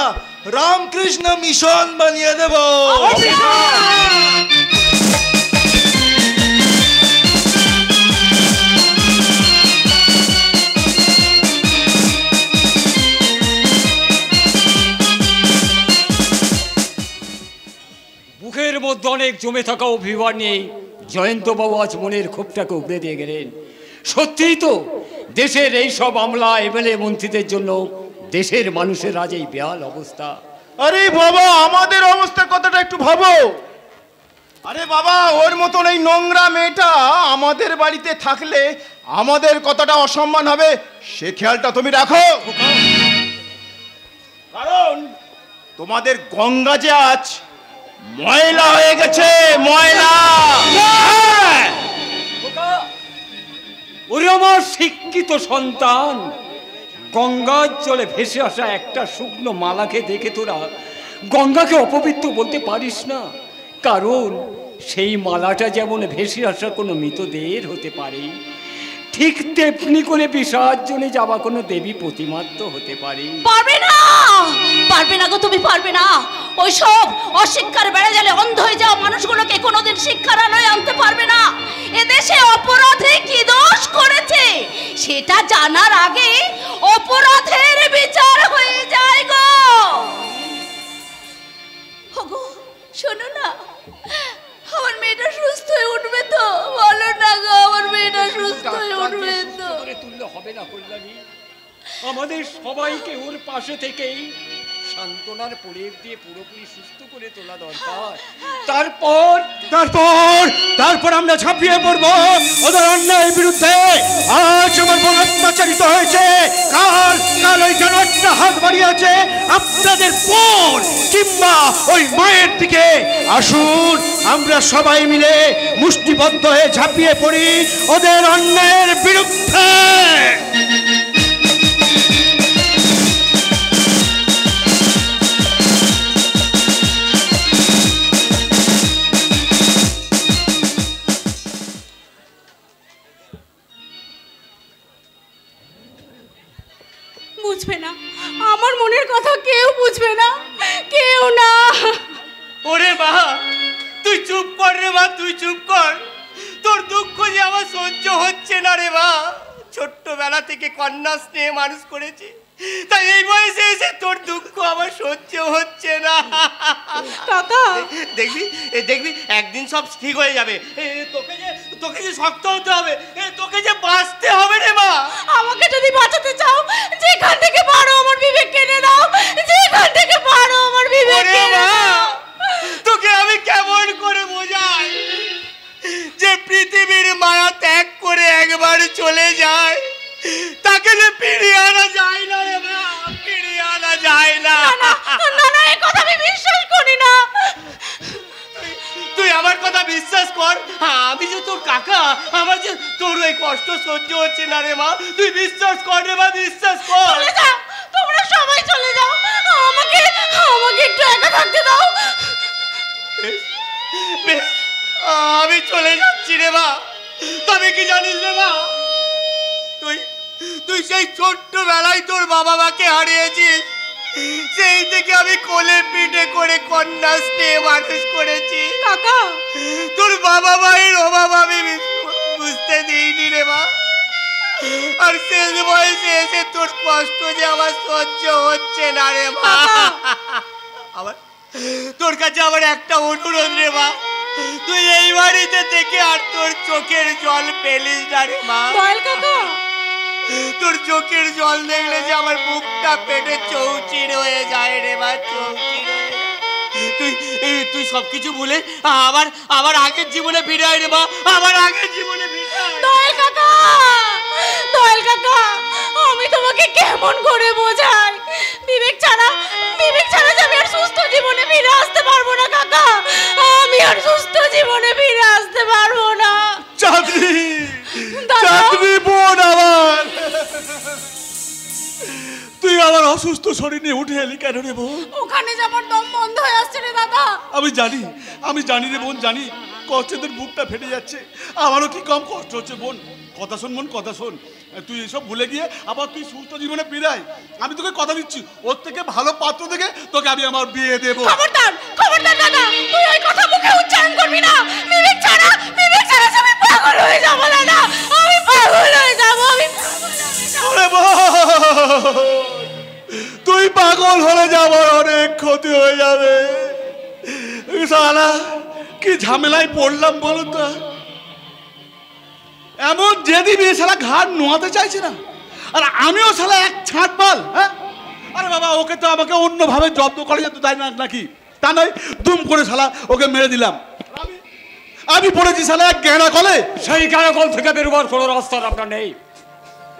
রামকৃষ্ণ মিশন বানিয়ে দেব। বুকের মধ্যে অনেক জমে থাকা অভিমান নিয়ে জয়ন্তবাবু আজ মনের ক্ষোভটাকে উগড়ে দিয়ে গেলেন। সত্যিই তো দেশের এই সব আমলা, এমএলএ, মন্ত্রীদের জন্য দেশের মানুষের আজ এই বেহাল অবস্থা। আরে বাবা, আমাদের অবস্থার কথাটা একটু ভাবো। আরে বাবা, ওর মতন এই নোংরা মেয়েটা আমাদের বাড়িতে থাকলে আমাদের কতটা অসম্মান হবে সে খেয়ালটা তুমি রাখো। কারণ তোমাদের গঙ্গা যে আজ ময়লা হয়ে গেছে, ময়লা। ওরে আমার শিক্ষিত সন্তান, গঙ্গার জলে ভেসে আসা একটা শুকনো মালাকে দেখে তোরা গঙ্গাকে অপবিত্র বলতে পারিস না। কারণ সেই মালাটা যেমন ভেসে আসা কোনো মৃতদেহের হতে পারে, ঠিক তেমনি করে বিসর্জনে যাওয়া কোনো দেবী প্রতিমার তো হতে পারে। পারবে না, পারবে না গো, তুমি পারবে না। ওইসব অশিক্ষার বেড়ে গেলে অন্ধ হয়ে যাওয়া মানুষগুলোকে কোনোদিন শিক্ষার আলোয় আনতে পারবে না। এদেশে অপরাধে কি দোষ করেছে সেটা জানার আগে অপরাধের বিচার হয়ে যায় গো। ওগো শোনো না, আমার মেয়েটা সুস্থ হয়ে উঠবে তো? বলো না গো, আমার মেয়েটা সুস্থ হয়ে উঠবে তো? তুললে হবে না কল্যাণী, আমাদের সবাইকে ওর পাশে থেকেই সান্ত্বনার প্রলেপ দিয়ে পুরোপুরি সুস্থ করে তোলা দরকার। তারপর আমরা ঝাঁপিয়ে পড়বো ওদের অন্যায়ের বিরুদ্ধে। আজ আমার বোন অত্যাচারিত হয়েছে, কাল ওই জানোয়ারটা হাত বাড়িয়েছে আপনাদের বোন কিংবা ওই মায়ের দিকে। আসুন আমরা সবাই মিলে মুষ্টিবদ্ধ হয়ে ঝাঁপিয়ে পড়ি ওদের অন্যায়ের বিরুদ্ধে। বুঝবে না, আমার মনের কথা কেউ বুঝবে না, কেউ না। ওরে মা, তুই চুপ কর রে মা, তুই চুপ কর। তোর দুঃখ যে আমার সহ্য হচ্ছে না রে মা। ছোট্টবেলা থেকে কন্যা স্নেহে মানুষ করেছি, তাই এই বয়সে এসে তোর দুঃখ আমার সহ্য হচ্ছে না। কাকা দেখবি দেখবি একদিন সব ঠিক হয়ে যাবে। তোকে যে শক্ত হতে হবে, তোকে যে বাঁচতে হবে রে মা। আমাকে যদি বাঁচাতে চাও, যেখান থেকে পারো আমার বিবেক কেড়ে দাও, যেখান থেকে পারো আমার বিবেক কেড়ে দাও। তোকে আমি কেমন করে বোঝাই যে পৃথিবীর মায়া ত্যাগ করে একবার চলে যায়, তাকে যে ফিরিয়ে আনা যায় না রে মা, ফিরিয়ে আনা যায় না। না না, এই কথা আমি বিশ্বাস করি না। তুই আমার কথা বিশ্বাস কর, আমি যে তোর কাকা, আমার যে তোর ওই কষ্ট সহ্য হচ্ছে না রে মা। তুই বিশ্বাস কর রে মা, বিশ্বাস কর। চলে যাও, তোমরা সবাই চলে যাও, আমাকে একটু একা থাকতে দাও। আমি চলে যাচ্ছি রে মা। তবে কি জানিস রে মা, তুই সেই ছোট্টবেলায় তোর বাবা মাকে হারিয়েছিস, সেই থেকে আমি কোলে পিঠে করে কন্যা স্নেহে মানুষ করেছি। কাকা, তোর বাবা মায়ের অভাব আমি বুঝতে দিইনি রে মা। আর শেষ বয়সে এসে তোর কষ্ট যে আমার সহ্য হচ্ছে না রে মা। আমার তোর কাছে আমার একটা অনুরোধ রে মা, তুই এই বাড়িতে থেকে আর তোর চোখের জল পেলিস না রে মা। তোর চোখের জল দেখলে যে আমার বুকটা পেটে চৌচির হয়ে যায় রে মা, চৌচির হয়ে যায়। তুই সবকিছু ভুলে আবার আগের জীবনে ফিরে আয় রে মা, আবার আগের জীবনে ফিরে আয়। দয়াল কাকা, দয়াল কাকা, আমি তোমাকে কেমন করে বোঝাই? বিবেক ছাড়া যে আমি আর সুস্থ জীবনে ফিরে আসতে পারবো না কাকা, আমি আর সুস্থ জীবনে ফিরে আসতে পারবো না। চাকরি বোন আমার, তুই আমার অসুস্থ শরীর নিয়ে উঠে এলি কেন রে বোন? ওখানে যাবার দম বন্ধ হয়ে আসছে রে দাদা। আমি জানি রে বোন, জানি কষ্টে তোর বুকটা ফেটে যাচ্ছে, আমারও কি কম কষ্ট হচ্ছে বোন। কথা শোন বোন, কথা শোন, তুই এসব ভুলে গিয়ে আবার তুই সুস্থ জীবনে ফিরাই। আমি তোকে কথা দিচ্ছি, ওর থেকে ভালো পাত্র দেখে তোকে আমি আমার বিয়ে দেবো। খবরদার দাদা, তুই ওই কথা মুখে উচ্চারণ করবি না। বিবেক ছাড়া আমি পাগল হয়ে যাবো দাদা, আমি পাগল হয়ে যাবো। তুই পাগল হলে যাবার অনেক ক্ষতি হয়ে যাবে। শালা কি ঝামেলায় পড়লাম বলুন তো। এমন যেদি মেয়ে শালা ঘাড় নোয়াতে চাইছে না, আর আমিও শালা এক ছাঁট পাল। হ্যাঁ, আরে বাবা, ওকে তো আমাকে অন্যভাবে যত্ন করে যেত তাই না নাকি? তা নয় দুম করে শালা ওকে মেরে দিলাম। আমি পড়েছি শালা এক জ্ঞানা কলে। সেই জ্ঞানা কল থেকে বেরোবার কোনো রাস্তা আপনার নেই।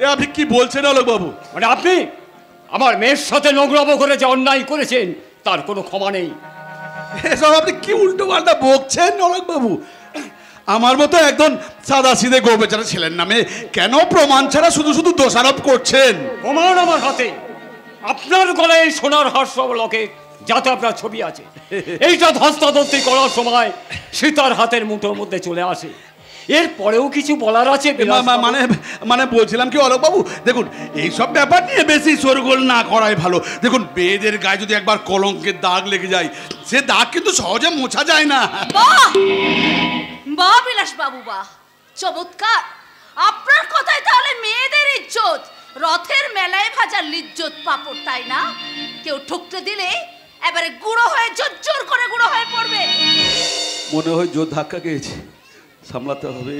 এ আপনি কি বলছেন অলোক বাবু? মানে আপনি আমার মেয়ের সাথে নোংরাম করে যে অন্যায় করেছেন তার কোনো ক্ষমা নেই। এসব আপনি কি উল্টো পাল্টা বকছেন অলোক বাবু? আমার মতো একজন সাদা সিধে গো বেচারা ছেলের নামে কেন প্রমাণ ছাড়া শুধু শুধু দোষারোপ করছেন? প্রমাণ আমার হাতে, আপনার গলায় সোনার হাস্যবলকে যাতে আপনার ছবি আছে। এইটা ধস্তাধস্তি করার সময় সীতার হাতের মুঠোর মধ্যে চলে আসে। এরপরেও কিছু বলার আছে? মানে বলছিলাম কি অলোক বাবু, দেখুন এইসব ব্যাপার নিয়ে বেশি শোরগোল না করাই ভালো। দেখুন বেদের গায়ে যদি একবার কলঙ্কের দাগ লেগে যায়, সে দাগ কিন্তু সহজে মোছা যায় না। বাহ বিলাস বাবু, বাহ, চমৎকার। আপনার কথায় তাহলে মেয়েদের ইজ্জত রথের মেলায় ভাজা লিজ্জত পাপড়, তাই না? কেউ ঠুকতে দিলে এবারে গুঁড়ো হয়ে জোর করে গুঁড়ো হয়ে পড়বে। মনে হয় জোর ধাক্কা খেয়েছে, সামলাতে হবে।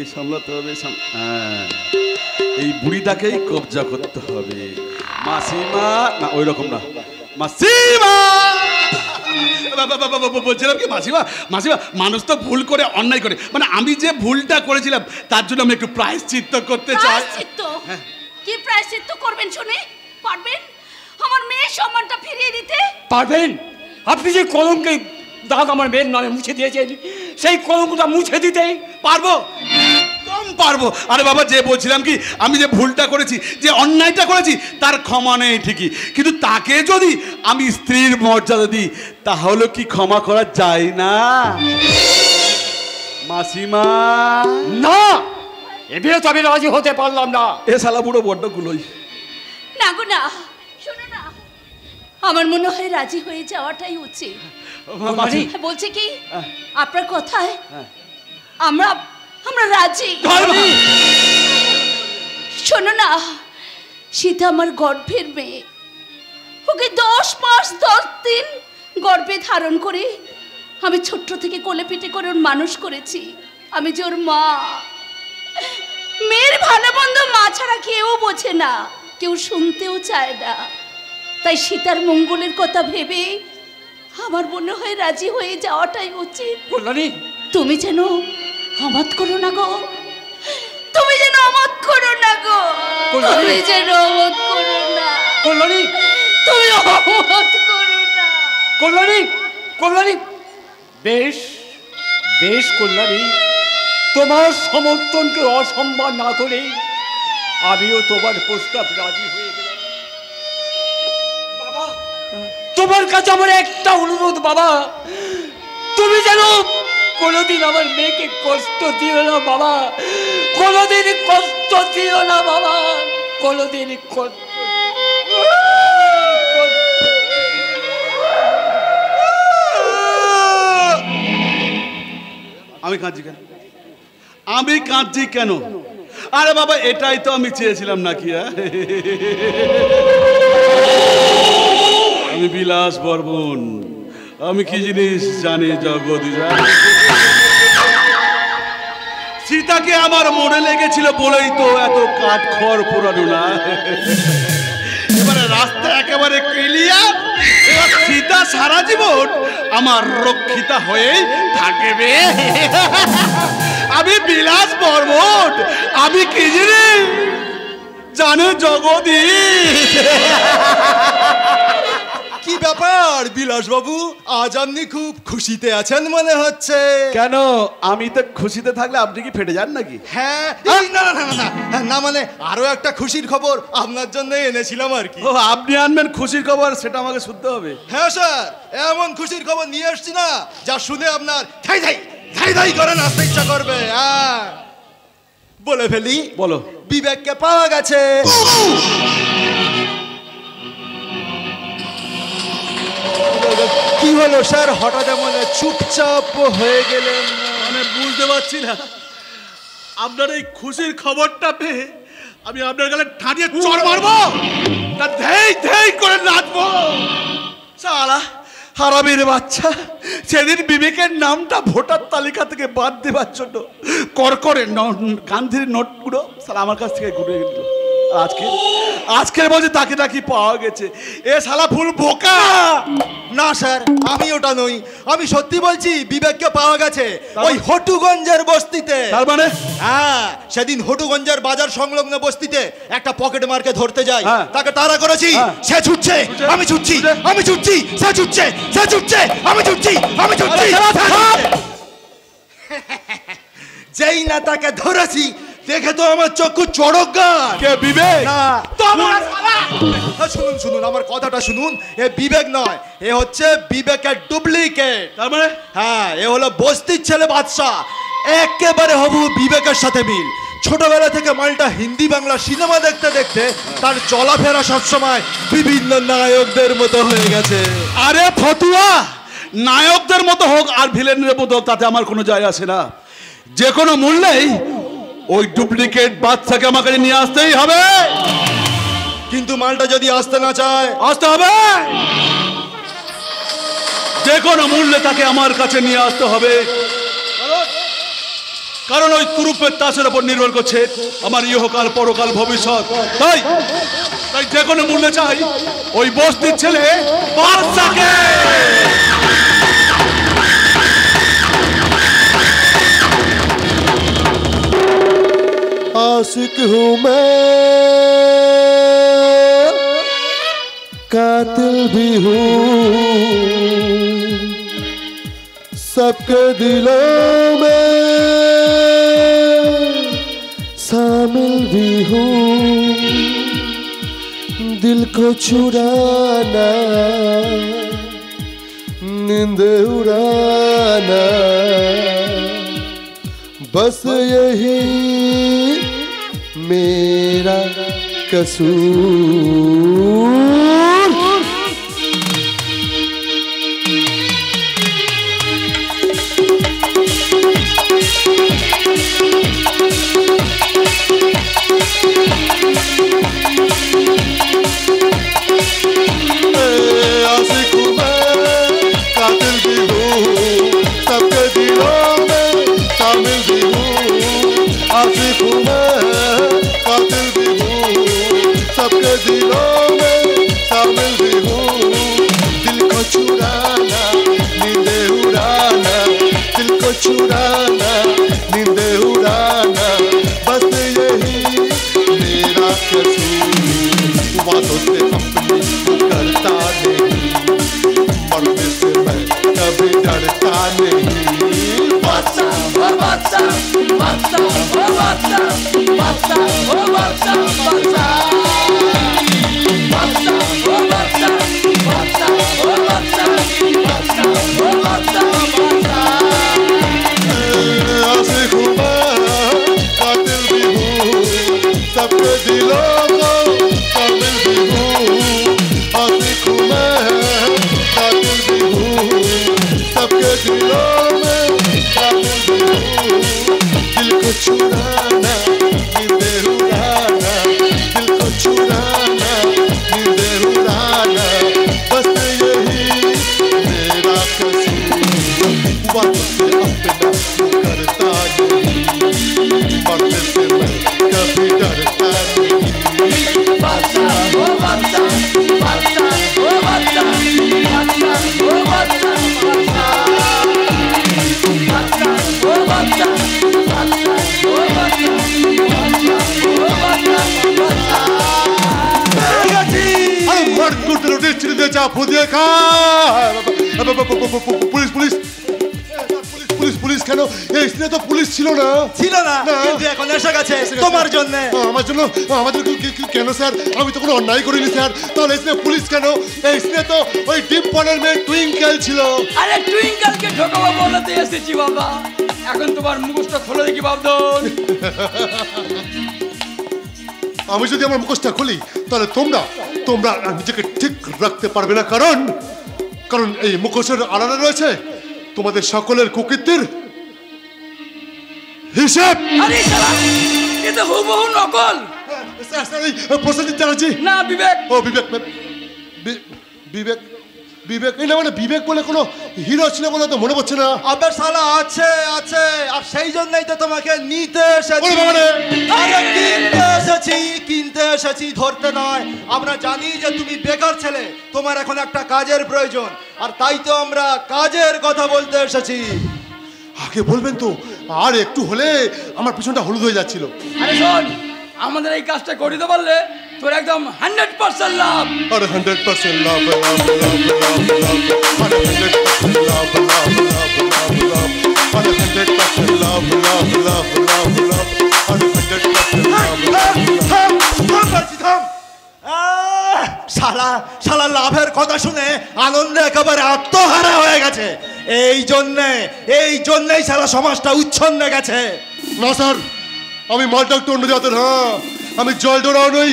এই বুড়িটাকেই কবজা করতে হবে। মাসিমা না, ওই রকম না, মাসিমা। বলছিলাম কি মাসিমা, মানুষ তো ভুল করে, অন্যায় করে, মানে আমি যে ভুলটা করেছিলাম তার জন্য আমি একটু প্রায়শ্চিত্ত করতে চাই। কি প্রায়শ্চিত্ত করবেন শুনে? পারবেন আমার মেয়ের সম্মানটা ফিরিয়ে দিতে? পারবেন? আপনি যে কলঙ্কের দাগ আমার মেয়ের নামে মুছে দিয়েছেন, সেই কলঙ্কটা মুছে দিতে পারবো? পারবো। আরে বাবা, যে বলছিলাম কি, আমি যে ভুলটা করেছি, যে অন্যায়টা করেছি, তার ক্ষমা নেই ঠিকই, কিন্তু তাকে যদি আমি স্ত্রীর মর্যাদা দিই তাহলে কি ক্ষমা করা যায় না? মাসিমা না, এ বিয়ে তো আমি রাজি হতে পারলাম না। এ শালা বুড়ো বড্ড গুলোই। না গো না, শোনো না, আমার মনে হয় রাজি হয়ে যাওয়াটাই উচিত। বলছি কি, আপনার কথায় আমরা রাজি। শোনো না, সীতা আমার গর্ভের মেয়ে, ওকে 10 মাস 10 দিন গর্ভে ধারণ করে আমি ছোট্ট থেকে কোলে পিঠে করে ওর মানুষ করেছি। আমি যে ওর মা। মেয়ের ভালো মন্দ মা ছাড়া কেউ বোঝে না, কেউ শুনতেও চায় না। তাই সীতার মঙ্গলের কথা ভেবে আমার মনে হয় রাজি হয়ে যাওয়াটাই উচিত। কল্যাণী, তুমি যেন অমত করো না গো, তুমি যেন অমত করো না গো, তুমি যেন অমত করো না কল্যাণী, তুমি অমত করো না কল্যাণী। বেশ কল্যাণী, তোমার সমর্থনকে অসম্মান না করে আমিও তোমার প্রস্তাব রাজি হয়ে গেলাম। বাবা, তোমার কাছে আমার একটা অনুরোধ বাবা, তুমি যেন কোনোদিন আমার মেয়েকে কষ্ট দিও না বাবা, কোনোদিন কষ্ট দিও না বাবা, কোনোদিন কষ্ট। আমি কাঁদছি কেন? আরে বাবা, এটাই তো আমি চেয়েছিলাম নাকি? আমি বিলাস বর্মন, আমি কি জিনিস জানি জগৎ। সীতাকে আমার মনে লেগেছিল বলেই তো এত কাঠ খড় পোড়ানো না। এবারে রাস্তা একেবারে ক্লিয়ার। সীতা সারা জীবন আমার রক্ষিতা হয়েই থাকবে। আমি বিলাস বর্মন, আমি কি জিনিস জানে জগদীশ। কি ব্যাপার বিলাস বাবু, আজ আপনি খুব খুশিতে আছেন মনে হচ্ছে। কেন, আমি তো খুশিতে থাকলে আপনি কি ফেটে যান নাকি? হ্যাঁ, এই না না না না না, মানে আরো একটা খুশির খবর আপনার জন্য এনেছিলাম আর কি। ও, আপনি আনবেন খুশির খবর, সেটা আমাকে শুনতে হবে। হ্যাঁ স্যার, এমন খুশির খবর নিয়ে এসছি না যা শুনে আপনার ধাই ধাই ধাই ধাই করে নাচতে ইচ্ছা করবে। হ্যাঁ, বলে ফেলি। বলো। বিবেককে পাওয়া গেছে। কি হলো স্যার, হঠাৎ এমন চুপচাপ হয়ে গেলেন? মানে বুঝতে পারছি না, আপনার এই খুশির খবরটা পেয়ে আমি আপনার গালে ঠাঁটিয়ে চড় মারবো, তা ধেই ধেই করে নাচবো। শালা হারামির বাচ্চা, সেদিন বিবেকের নামটা ভোটার তালিকা থেকে বাদ দেবার জন্য করকরে গান্ধীর নোটগুলো শালা আমার কাছ থেকে ঘুরে গেল। আজকের বলছে তাকে নাকি পাওয়া গেছে। এ শালা ফুল বোকা। না স্যার, আমি ওটা নই, আমি সত্যি বলছি বিবেককে পাওয়া গেছে ওই হটুগঞ্জের বস্তিতে। তার মানে? হ্যাঁ, সেদিন হটুগঞ্জের বাজার সংলগ্ন বস্তিতে একটা পকেট মারকে ধরতে যাই, তাকে তাড়া করেছি। সে ছুটছে, আমি ছুটছি, আমি ছুটছি, সে ছুটছে, সে ছুটছে, আমি ছুটছি, আমি ছুটছি। যেই না তাকে ধরেছি, দেখে তো আমার চক্ষু চড়ক গান। কে বিবেক? না, শুনুন শুনুন, আমার কথাটা শুনুন। এ বিবেক নয়, এ হচ্ছে বিবেকের ডুপ্লিকেট। তার মানে? হ্যাঁ, এ হলো বস্তির ছেলে বাদশা, একেবারে হবু বিবেকের সাথে মিল। ছোটবেলা থেকে মালটা হিন্দি বাংলা সিনেমা দেখতে দেখতে তার চলাফেরা সবসময় বিভিন্ন নায়কদের মতো হয়ে গেছে। আরে ফতুয়া, নায়কদের মতো হোক আর ভিলেনের মতো, তাতে আমার কোনো যায় আসে না। যে কোনো মূল্যেই ওই ডুপ্লিকেট বাচ্চাকে আমাকে নিয়ে আসতেই হবে। কিন্তু মালটা যদি আসতে না চায়? আসতে হবে, যে কোনো মূল্যে তাকে আমার কাছে নিয়ে আসতে হবে। কারণ ওই তুরুপের তাসের উপর নির্ভর করছে আমার ইহকাল পরকাল ভবিষ্যৎ। তাই যে কোনো মূল্যে চাই ওই বস্তির ছেলে বাচ্চাকে। आशिक हूँ मैं, कातिल भी हूँ, सबके दिलों में शामिल भी हूँ। दिल को चुराना, नींद उड़ाना, बस यही मेरा कसूर। आशिक हूँ मैं, कातिल भी हूँ, सबके दिलों में शामिल भी हूँ। आशिक हूँ मैं, कातिल भी हूँ, सबके दिलों में शामिल भी हूँ। दिल को चुराना, नींदे उड़ाना, दिल को चुराना, नींदे उड़ाना, बस यही मेरा कसूर। बातों से अपनी करता नहीं, मरने से मैं कभी डरता नहीं। बादशाह ओ बादशाह, बादशाह ओ बादशाह, बादशाह ओ बादशाह, बादशाह बादशाह ओ बादशाह, बादशाह ओ बादशाह, बादशाह ओ बादशाह, बादशाह। आशिक हूँ मैं, कातिल भी हूँ, सबके दिलों को शामिल भी हूँ। आशिक हूँ मैं, कातिल भी हूँ, सबके दिलों में शामिल भी हूँ। दिल को चुराना, नींदे उड़ाना, दिल को चुराना, नींदे उड़ाना, बस यही मेरा कसूर। बातों से अपना करता नहीं, मरने से मैं कभी डरता नहीं। बादशाह ओ बादशाह, बादशाह ओ বাচ্চা বাচ্চা ও বাচ্চা বাচ্চা ও বাচ্চা বাচ্চা ও বাচ্চা ও বাচ্চা মার করতে রোটে ছিঁড়ে দিয়ে চা ফুদিয়ে খা পুলিশ পুলিশ পুলিশ পুলিশ কেন এই স্ত্রী তো পুলিশ ছিল না কিন্তু এখন এসে গেছে তোমার জন্য। আমার জন্য আমাদের কেন স্যার? আমি তো কোনো অন্যায় করিনি স্যার। তাহলে এই স্ত্রী পুলিশ কেন? এই স্ত্রী তো ওই ডিপ পনের মেয়ে টুইঙ্কেল ছিল। আরে টুইঙ্কেলকে ঠকাবো বলতে এসেছি বাবা। এখন তোমার মুখোশটা খোলো দেখি বাবদন। আমি যদি আমার মুখোশটা খুলি তাহলে তোমরা নিজেকে ঠিক রাখতে পারবে না, কারণ এই মুখোশের আড়ালে রয়েছে তোমাদের সকলের কুকীর্তির হিসাব। আরে শালা, এ তো হুবহু নকল। স্যার স্যার, এই প্রসেনজিৎ চ্যাটার্জি না বিবেক। ও বিবেক বিবেক বিবেক এই না, মানে বিবেক বলে কোনো হিরো ছিল বলে তো মনে পড়ছে না। আবার শালা আছে আছে, আর সেই জন্যই তো তোমাকে নিতে এসেছি। আরে কিনতে এসেছি ধরতে নয়। আমরা জানি যে তুমি বেকার ছেলে, তোমার এখন একটা কাজের প্রয়োজন, আর তাই তো আমরা কাজের কথা বলতে এসেছি। আগে বলবেন তো, আর একটু হলে আমার পিছনটা হলুদ হয়ে যাচ্ছিল। আরে শোন, আমাদের এই কাজটা করে দিতে পারলে তোর একদম 100% লাভ। আরে 100% লাভ লাভ লাভ লাভ লাভ, আরে 100% লাভ লাভ লাভ লাভ লাভ, আরে 100% লাভ লাভ লাভ লাভ লাভ, আরে 100% লাভ লাভ। শালা লাভের কথা শুনে আনন্দে একেবারে আত্মহারা হয়ে গেছে। এই জন্যই শালা সমাজটা উচ্ছন্নে গেছে। না স্যার, আমি মালটা একটু অন্য জাতের। হ্যাঁ, আমি জল ডোরাও নই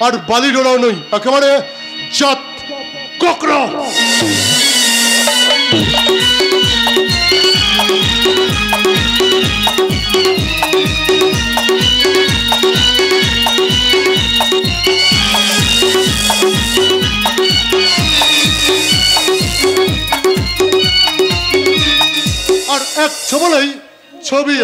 আর বালি ডোরাও নই, একেবারে জাত কোকড়া। আর এক ছবলেই ছবি।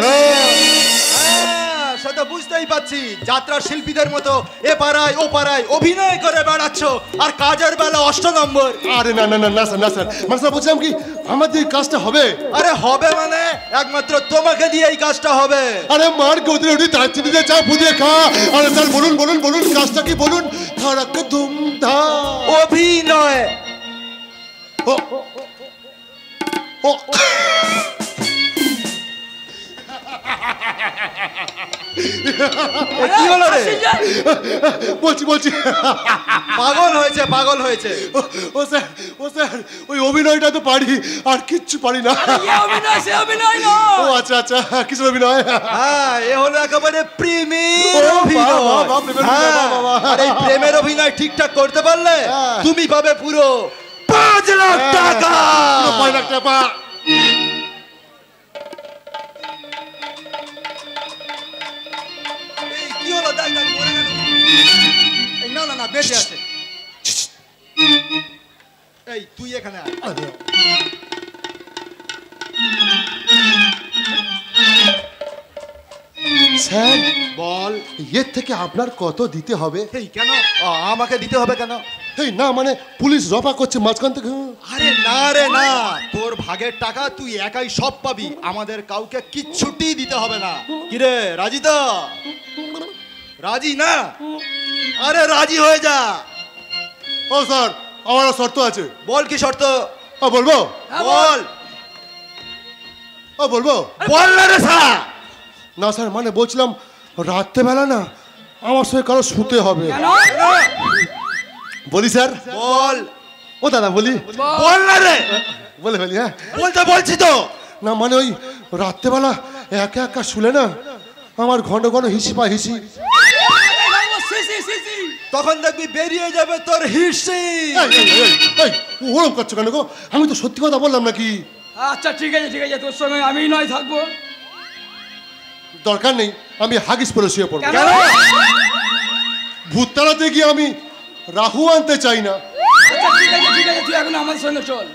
সেটা বুঝতেই পারছি, যাত্রার শিল্পীদের মতো এ পাড়ায় ও পাড়ায় অভিনয় করে বেড়াচ্ছ, আর কাজের বেলা 8 নম্বর। আরে না না না না স্যার, না স্যার, মানে স্যার বলছিলাম কি আমাদের এই কাজটা হবে। আরে হবে মানে একমাত্র তোমাকে দিয়ে এই কাজটা হবে। আরে মার গৌতরে উঠি তার চিনিতে চা ফুদিয়ে খা। আরে স্যার বলুন বলুন বলুন, কাজটা কি বলুন? ধারাকে ধুমধা অভিনয়। ও ও কি হলো রে? বলছি পাগল হয়েছে। ও স্যার ওই অভিনয়টা তো পারি, আর কিচ্ছু পারি না। অভিনয় না। ও আচ্ছা আচ্ছা, কিসের অভিনয়? হ্যাঁ, এ হলো একেবারে প্রেমের অভিনয়। আর এই প্রেমের অভিনয় ঠিকঠাক করতে পারলে তুমি পাবে পুরো 5 লাখ টাকা। 5 লাখ টাকা। কি হলো? দেখ মরে গেল। না বেঁচে আছে। এই তুই এখানে আয়। স্যার বল, এর থেকে আপনার কত দিতে হবে? এই কেন আমাকে দিতে হবে কেন? এই না, মানে পুলিশ রফা করছে মাঝখান থেকে। আরে না রে না, তোর ভাগের টাকা তুই একাই সব পাবি, আমাদের কাউকে কিচ্ছুটি দিতে হবে না। কিরে রাজি তো? রাজি না? আরে রাজি হয়ে যা। ও স্যার, আমার শর্ত আছে। বল কি শর্ত? বলবো? বল। বলবো? বল না রে শালা। না স্যার, মানে বলছিলাম রাত্রেবেলা না আমার সঙ্গে কারো শুতে হবে। বলি স্যার? বল। ও দাদা বলি? বল না রে। বলে ফেলি। হ্যাঁ বলছি তো। না মানে ওই রাত্রেবেলা একা একা শুলে না আমার ঘন ঘন হিসি পা হিসি। তখন দেখবি বেরিয়ে যাবে তোর হিসি। ওরকম করছো কেন গো? আমি তো সত্যি কথা বললাম নাকি? আচ্ছা ঠিক আছে, তোর সঙ্গে আমি নয় থাকবো। দরকার নেই, আমি হাগিস পরে শুয়ে পড়বো। কেন? ভূত তাড়াতে গিয়ে আমি রাহু আনতে চাই না। আচ্ছা ঠিক আছে, তুই এখন আমার সঙ্গে চল।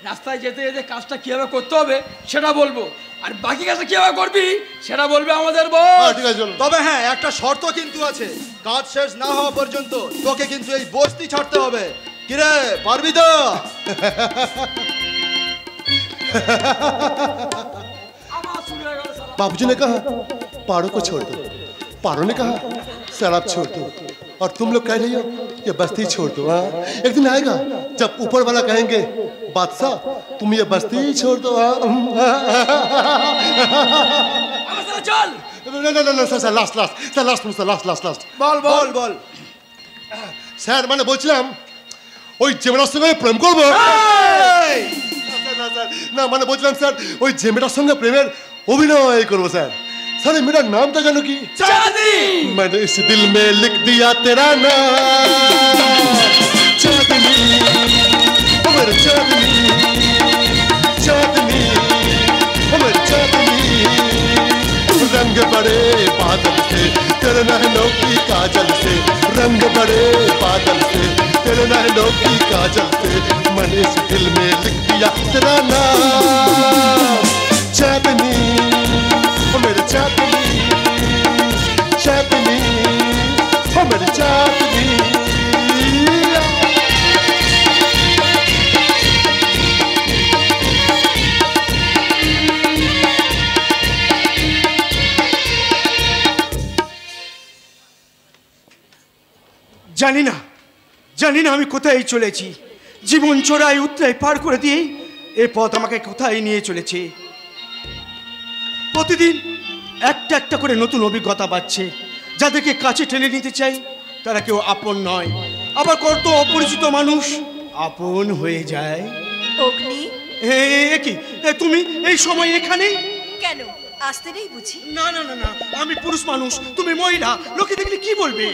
রাস্তায় যেতে যেতে কাজটা কিভাবে করতে হবে সেটা বলবো, আর বাকি কাজটা কিভাবে করবি সেটা বলবে আমাদের বস। ঠিক আছে চলো। তবে হ্যাঁ, একটা শর্ত কিন্তু আছে, কাজ শেষ না হওয়া পর্যন্ত তোকে কিন্তু এই বস্তি ছাড়তে হবে। কিরে পারবি তো? बाबूजी ने कहा पहाड़ों को छोड़ दो, पहाड़ों ने कहा शराब छोड़ दो, और तुम लोग कह रही हो ये बस्ती छोड़ दो। हाँ, एक दिन आएगा जब ऊपर वाला कहेंगे बादशाह तुम ये बस्ती छोड़ दो। चल স্যার লাস্ট বল স্যার মানে বলছিলাম ওই জেমেটার সঙ্গে প্রেম করবো না, মানে বলছিলাম স্যার ওই জেমেটার সঙ্গে প্রেমের অভিনয় করবো স্যার। স্যার এই মেয়েটার নামটা জানো কি? चांदनी। मैंने इस दिल में लिख दिया तेरा नाम चांदनी, ओ मेरी चांदनी चांदनी, ओ मेरी चांदनी। रंग बड़े बादल से तेरे नैनों की काजल से, रंग बड़े बादल से तेरे नैनों की काजल से, मैंने इस दिल में लिख दिया तेरा नाम चांदनी, ओ मेरी चांदनी चांदनी, ओ मेरी चांदनी। জানি না আমি কোথায় চলেছি। জীবন চোরাই উতরাই পার করে দিয়ে এ পথ আমাকে কোথায় নিয়ে চলেছে। প্রতিদিন একটা একটা করে নতুন অভিজ্ঞতা পাচ্ছে। যাদেরকে কাছে টেনে নিতে চাই তারা কেউ আপন নয়, আবার কত অপরিচিত মানুষ আপন হয়ে যায়। অগ্নি কি তুমি এই সময় এখানে? কেন আসতে নেই বুঝি? না না না না, আমি পুরুষ মানুষ, তুমি মহিলা, লোকে দেখলে কি বলবে?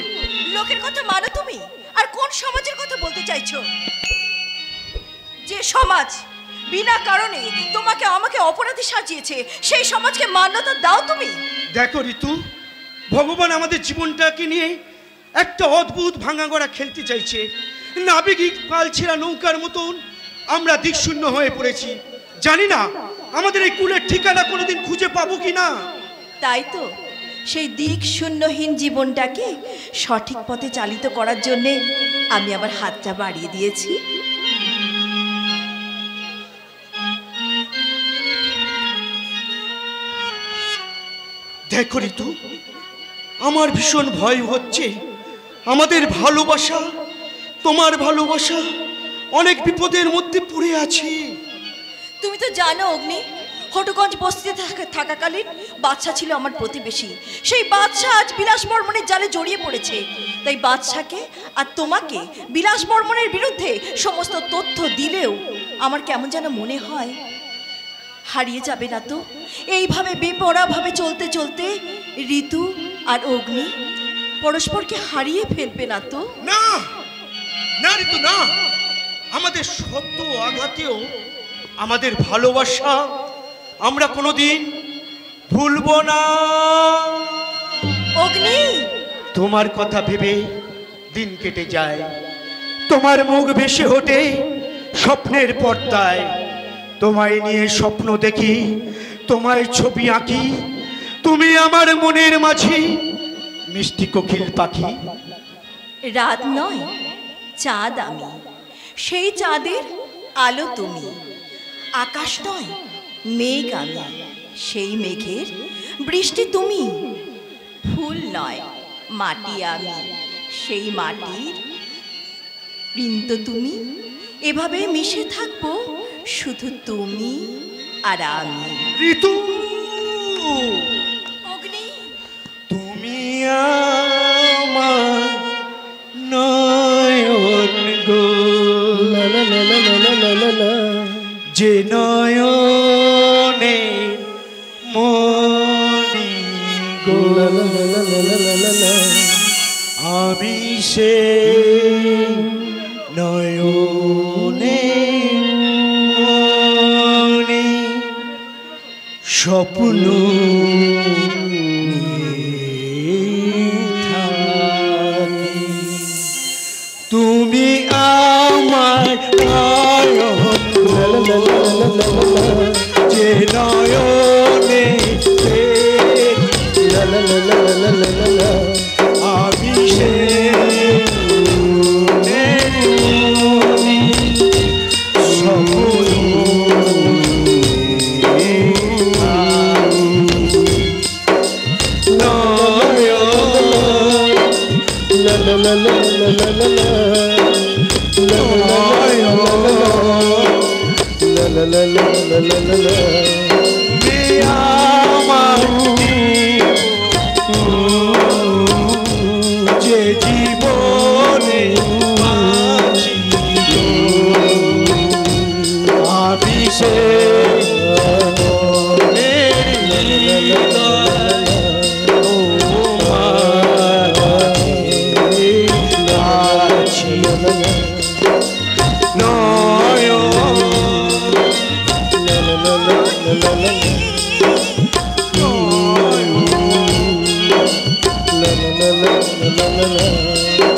লোকের কথা মানো তুমি? আর কোন সমাজের কথা বলতে চাইছো? যে সমাজ বিনা কারণে তোমাকে আমাকে অপরাধী সাজিয়েছে সেই সমাজকে মান্যতা দাও তুমি? দেখো ঋতু, ভগবান আমাদের জীবনটাকে নিয়ে একটা অদ্ভুত ভাঙাগড়া খেলতে চাইছে। নাবিক পাল ছেঁড়া নৌকার মতন আমরা দিকশূন্য হয়ে পড়েছি। জানি না আমাদের এই কুলের ঠিকানা কোনোদিন খুঁজে পাবো কি না। তাই তো সেই দিক শূন্যহীন জীবনটাকে সঠিক পথে চালিত করার জন্যে আমি আমার হাতটা বাড়িয়ে দিয়েছি। দেখো ঋতু, আমার ভীষণ ভয় হচ্ছে। আমাদের ভালোবাসা, তোমার ভালোবাসা অনেক বিপদের মধ্যে পড়ে আছে। তুমি তো জানো অগ্নি, হটগঞ্জ বস্তিতে থাকাকালীন বাদশা ছিল আমার প্রতিবেশী। সেই বাদশা আজ বিলাস বর্মনের জালে জড়িয়ে পড়েছে। তাই বাদশাকে আর তোমাকে বিলাস বর্মনের বিরুদ্ধে সমস্ত তথ্য দিলেও আমার কেমন যেন মনে হয় হারিয়ে যাবে না তো এইভাবে বেপরোয়াভাবে চলতে চলতে ঋতু আর অগ্নি পরস্পরকে হারিয়ে ফেলবে না তো? না না ঋতু না, আমাদের সত্য আঘাতেও আমাদের ভালোবাসা আমরা কোনোদিন ভুলবো না। অগ্নি, তোমার কথা ভেবে দিন কেটে যায়, তোমার মুখ ভেসে ওঠে স্বপ্নের পর্দায়। তোমায় নিয়ে স্বপ্ন দেখি, তোমায় ছবি আঁকি, তুমি আমার মনের মাঝে মিষ্টি কোকিল পাখি। রাত নয় চাঁদ আমি, সেই চাঁদের আলো তুমি। আকাশ নয় মেঘ আমি, সেই মেঘের বৃষ্টি তুমি। ফুল নয় মাটি আমি, সেই মাটির বৃন্দ তুমি। এভাবে মিশে থাকবো শুধু তুমি আর আমি। ঋতু, অগ্নি, তুমি আমার নয়ন গো, যে নয়নে মনি গো, আমি সে নয়নে মনি স্বপ্ন তুমি আমার যে নয়নে আমি সে la la la la la la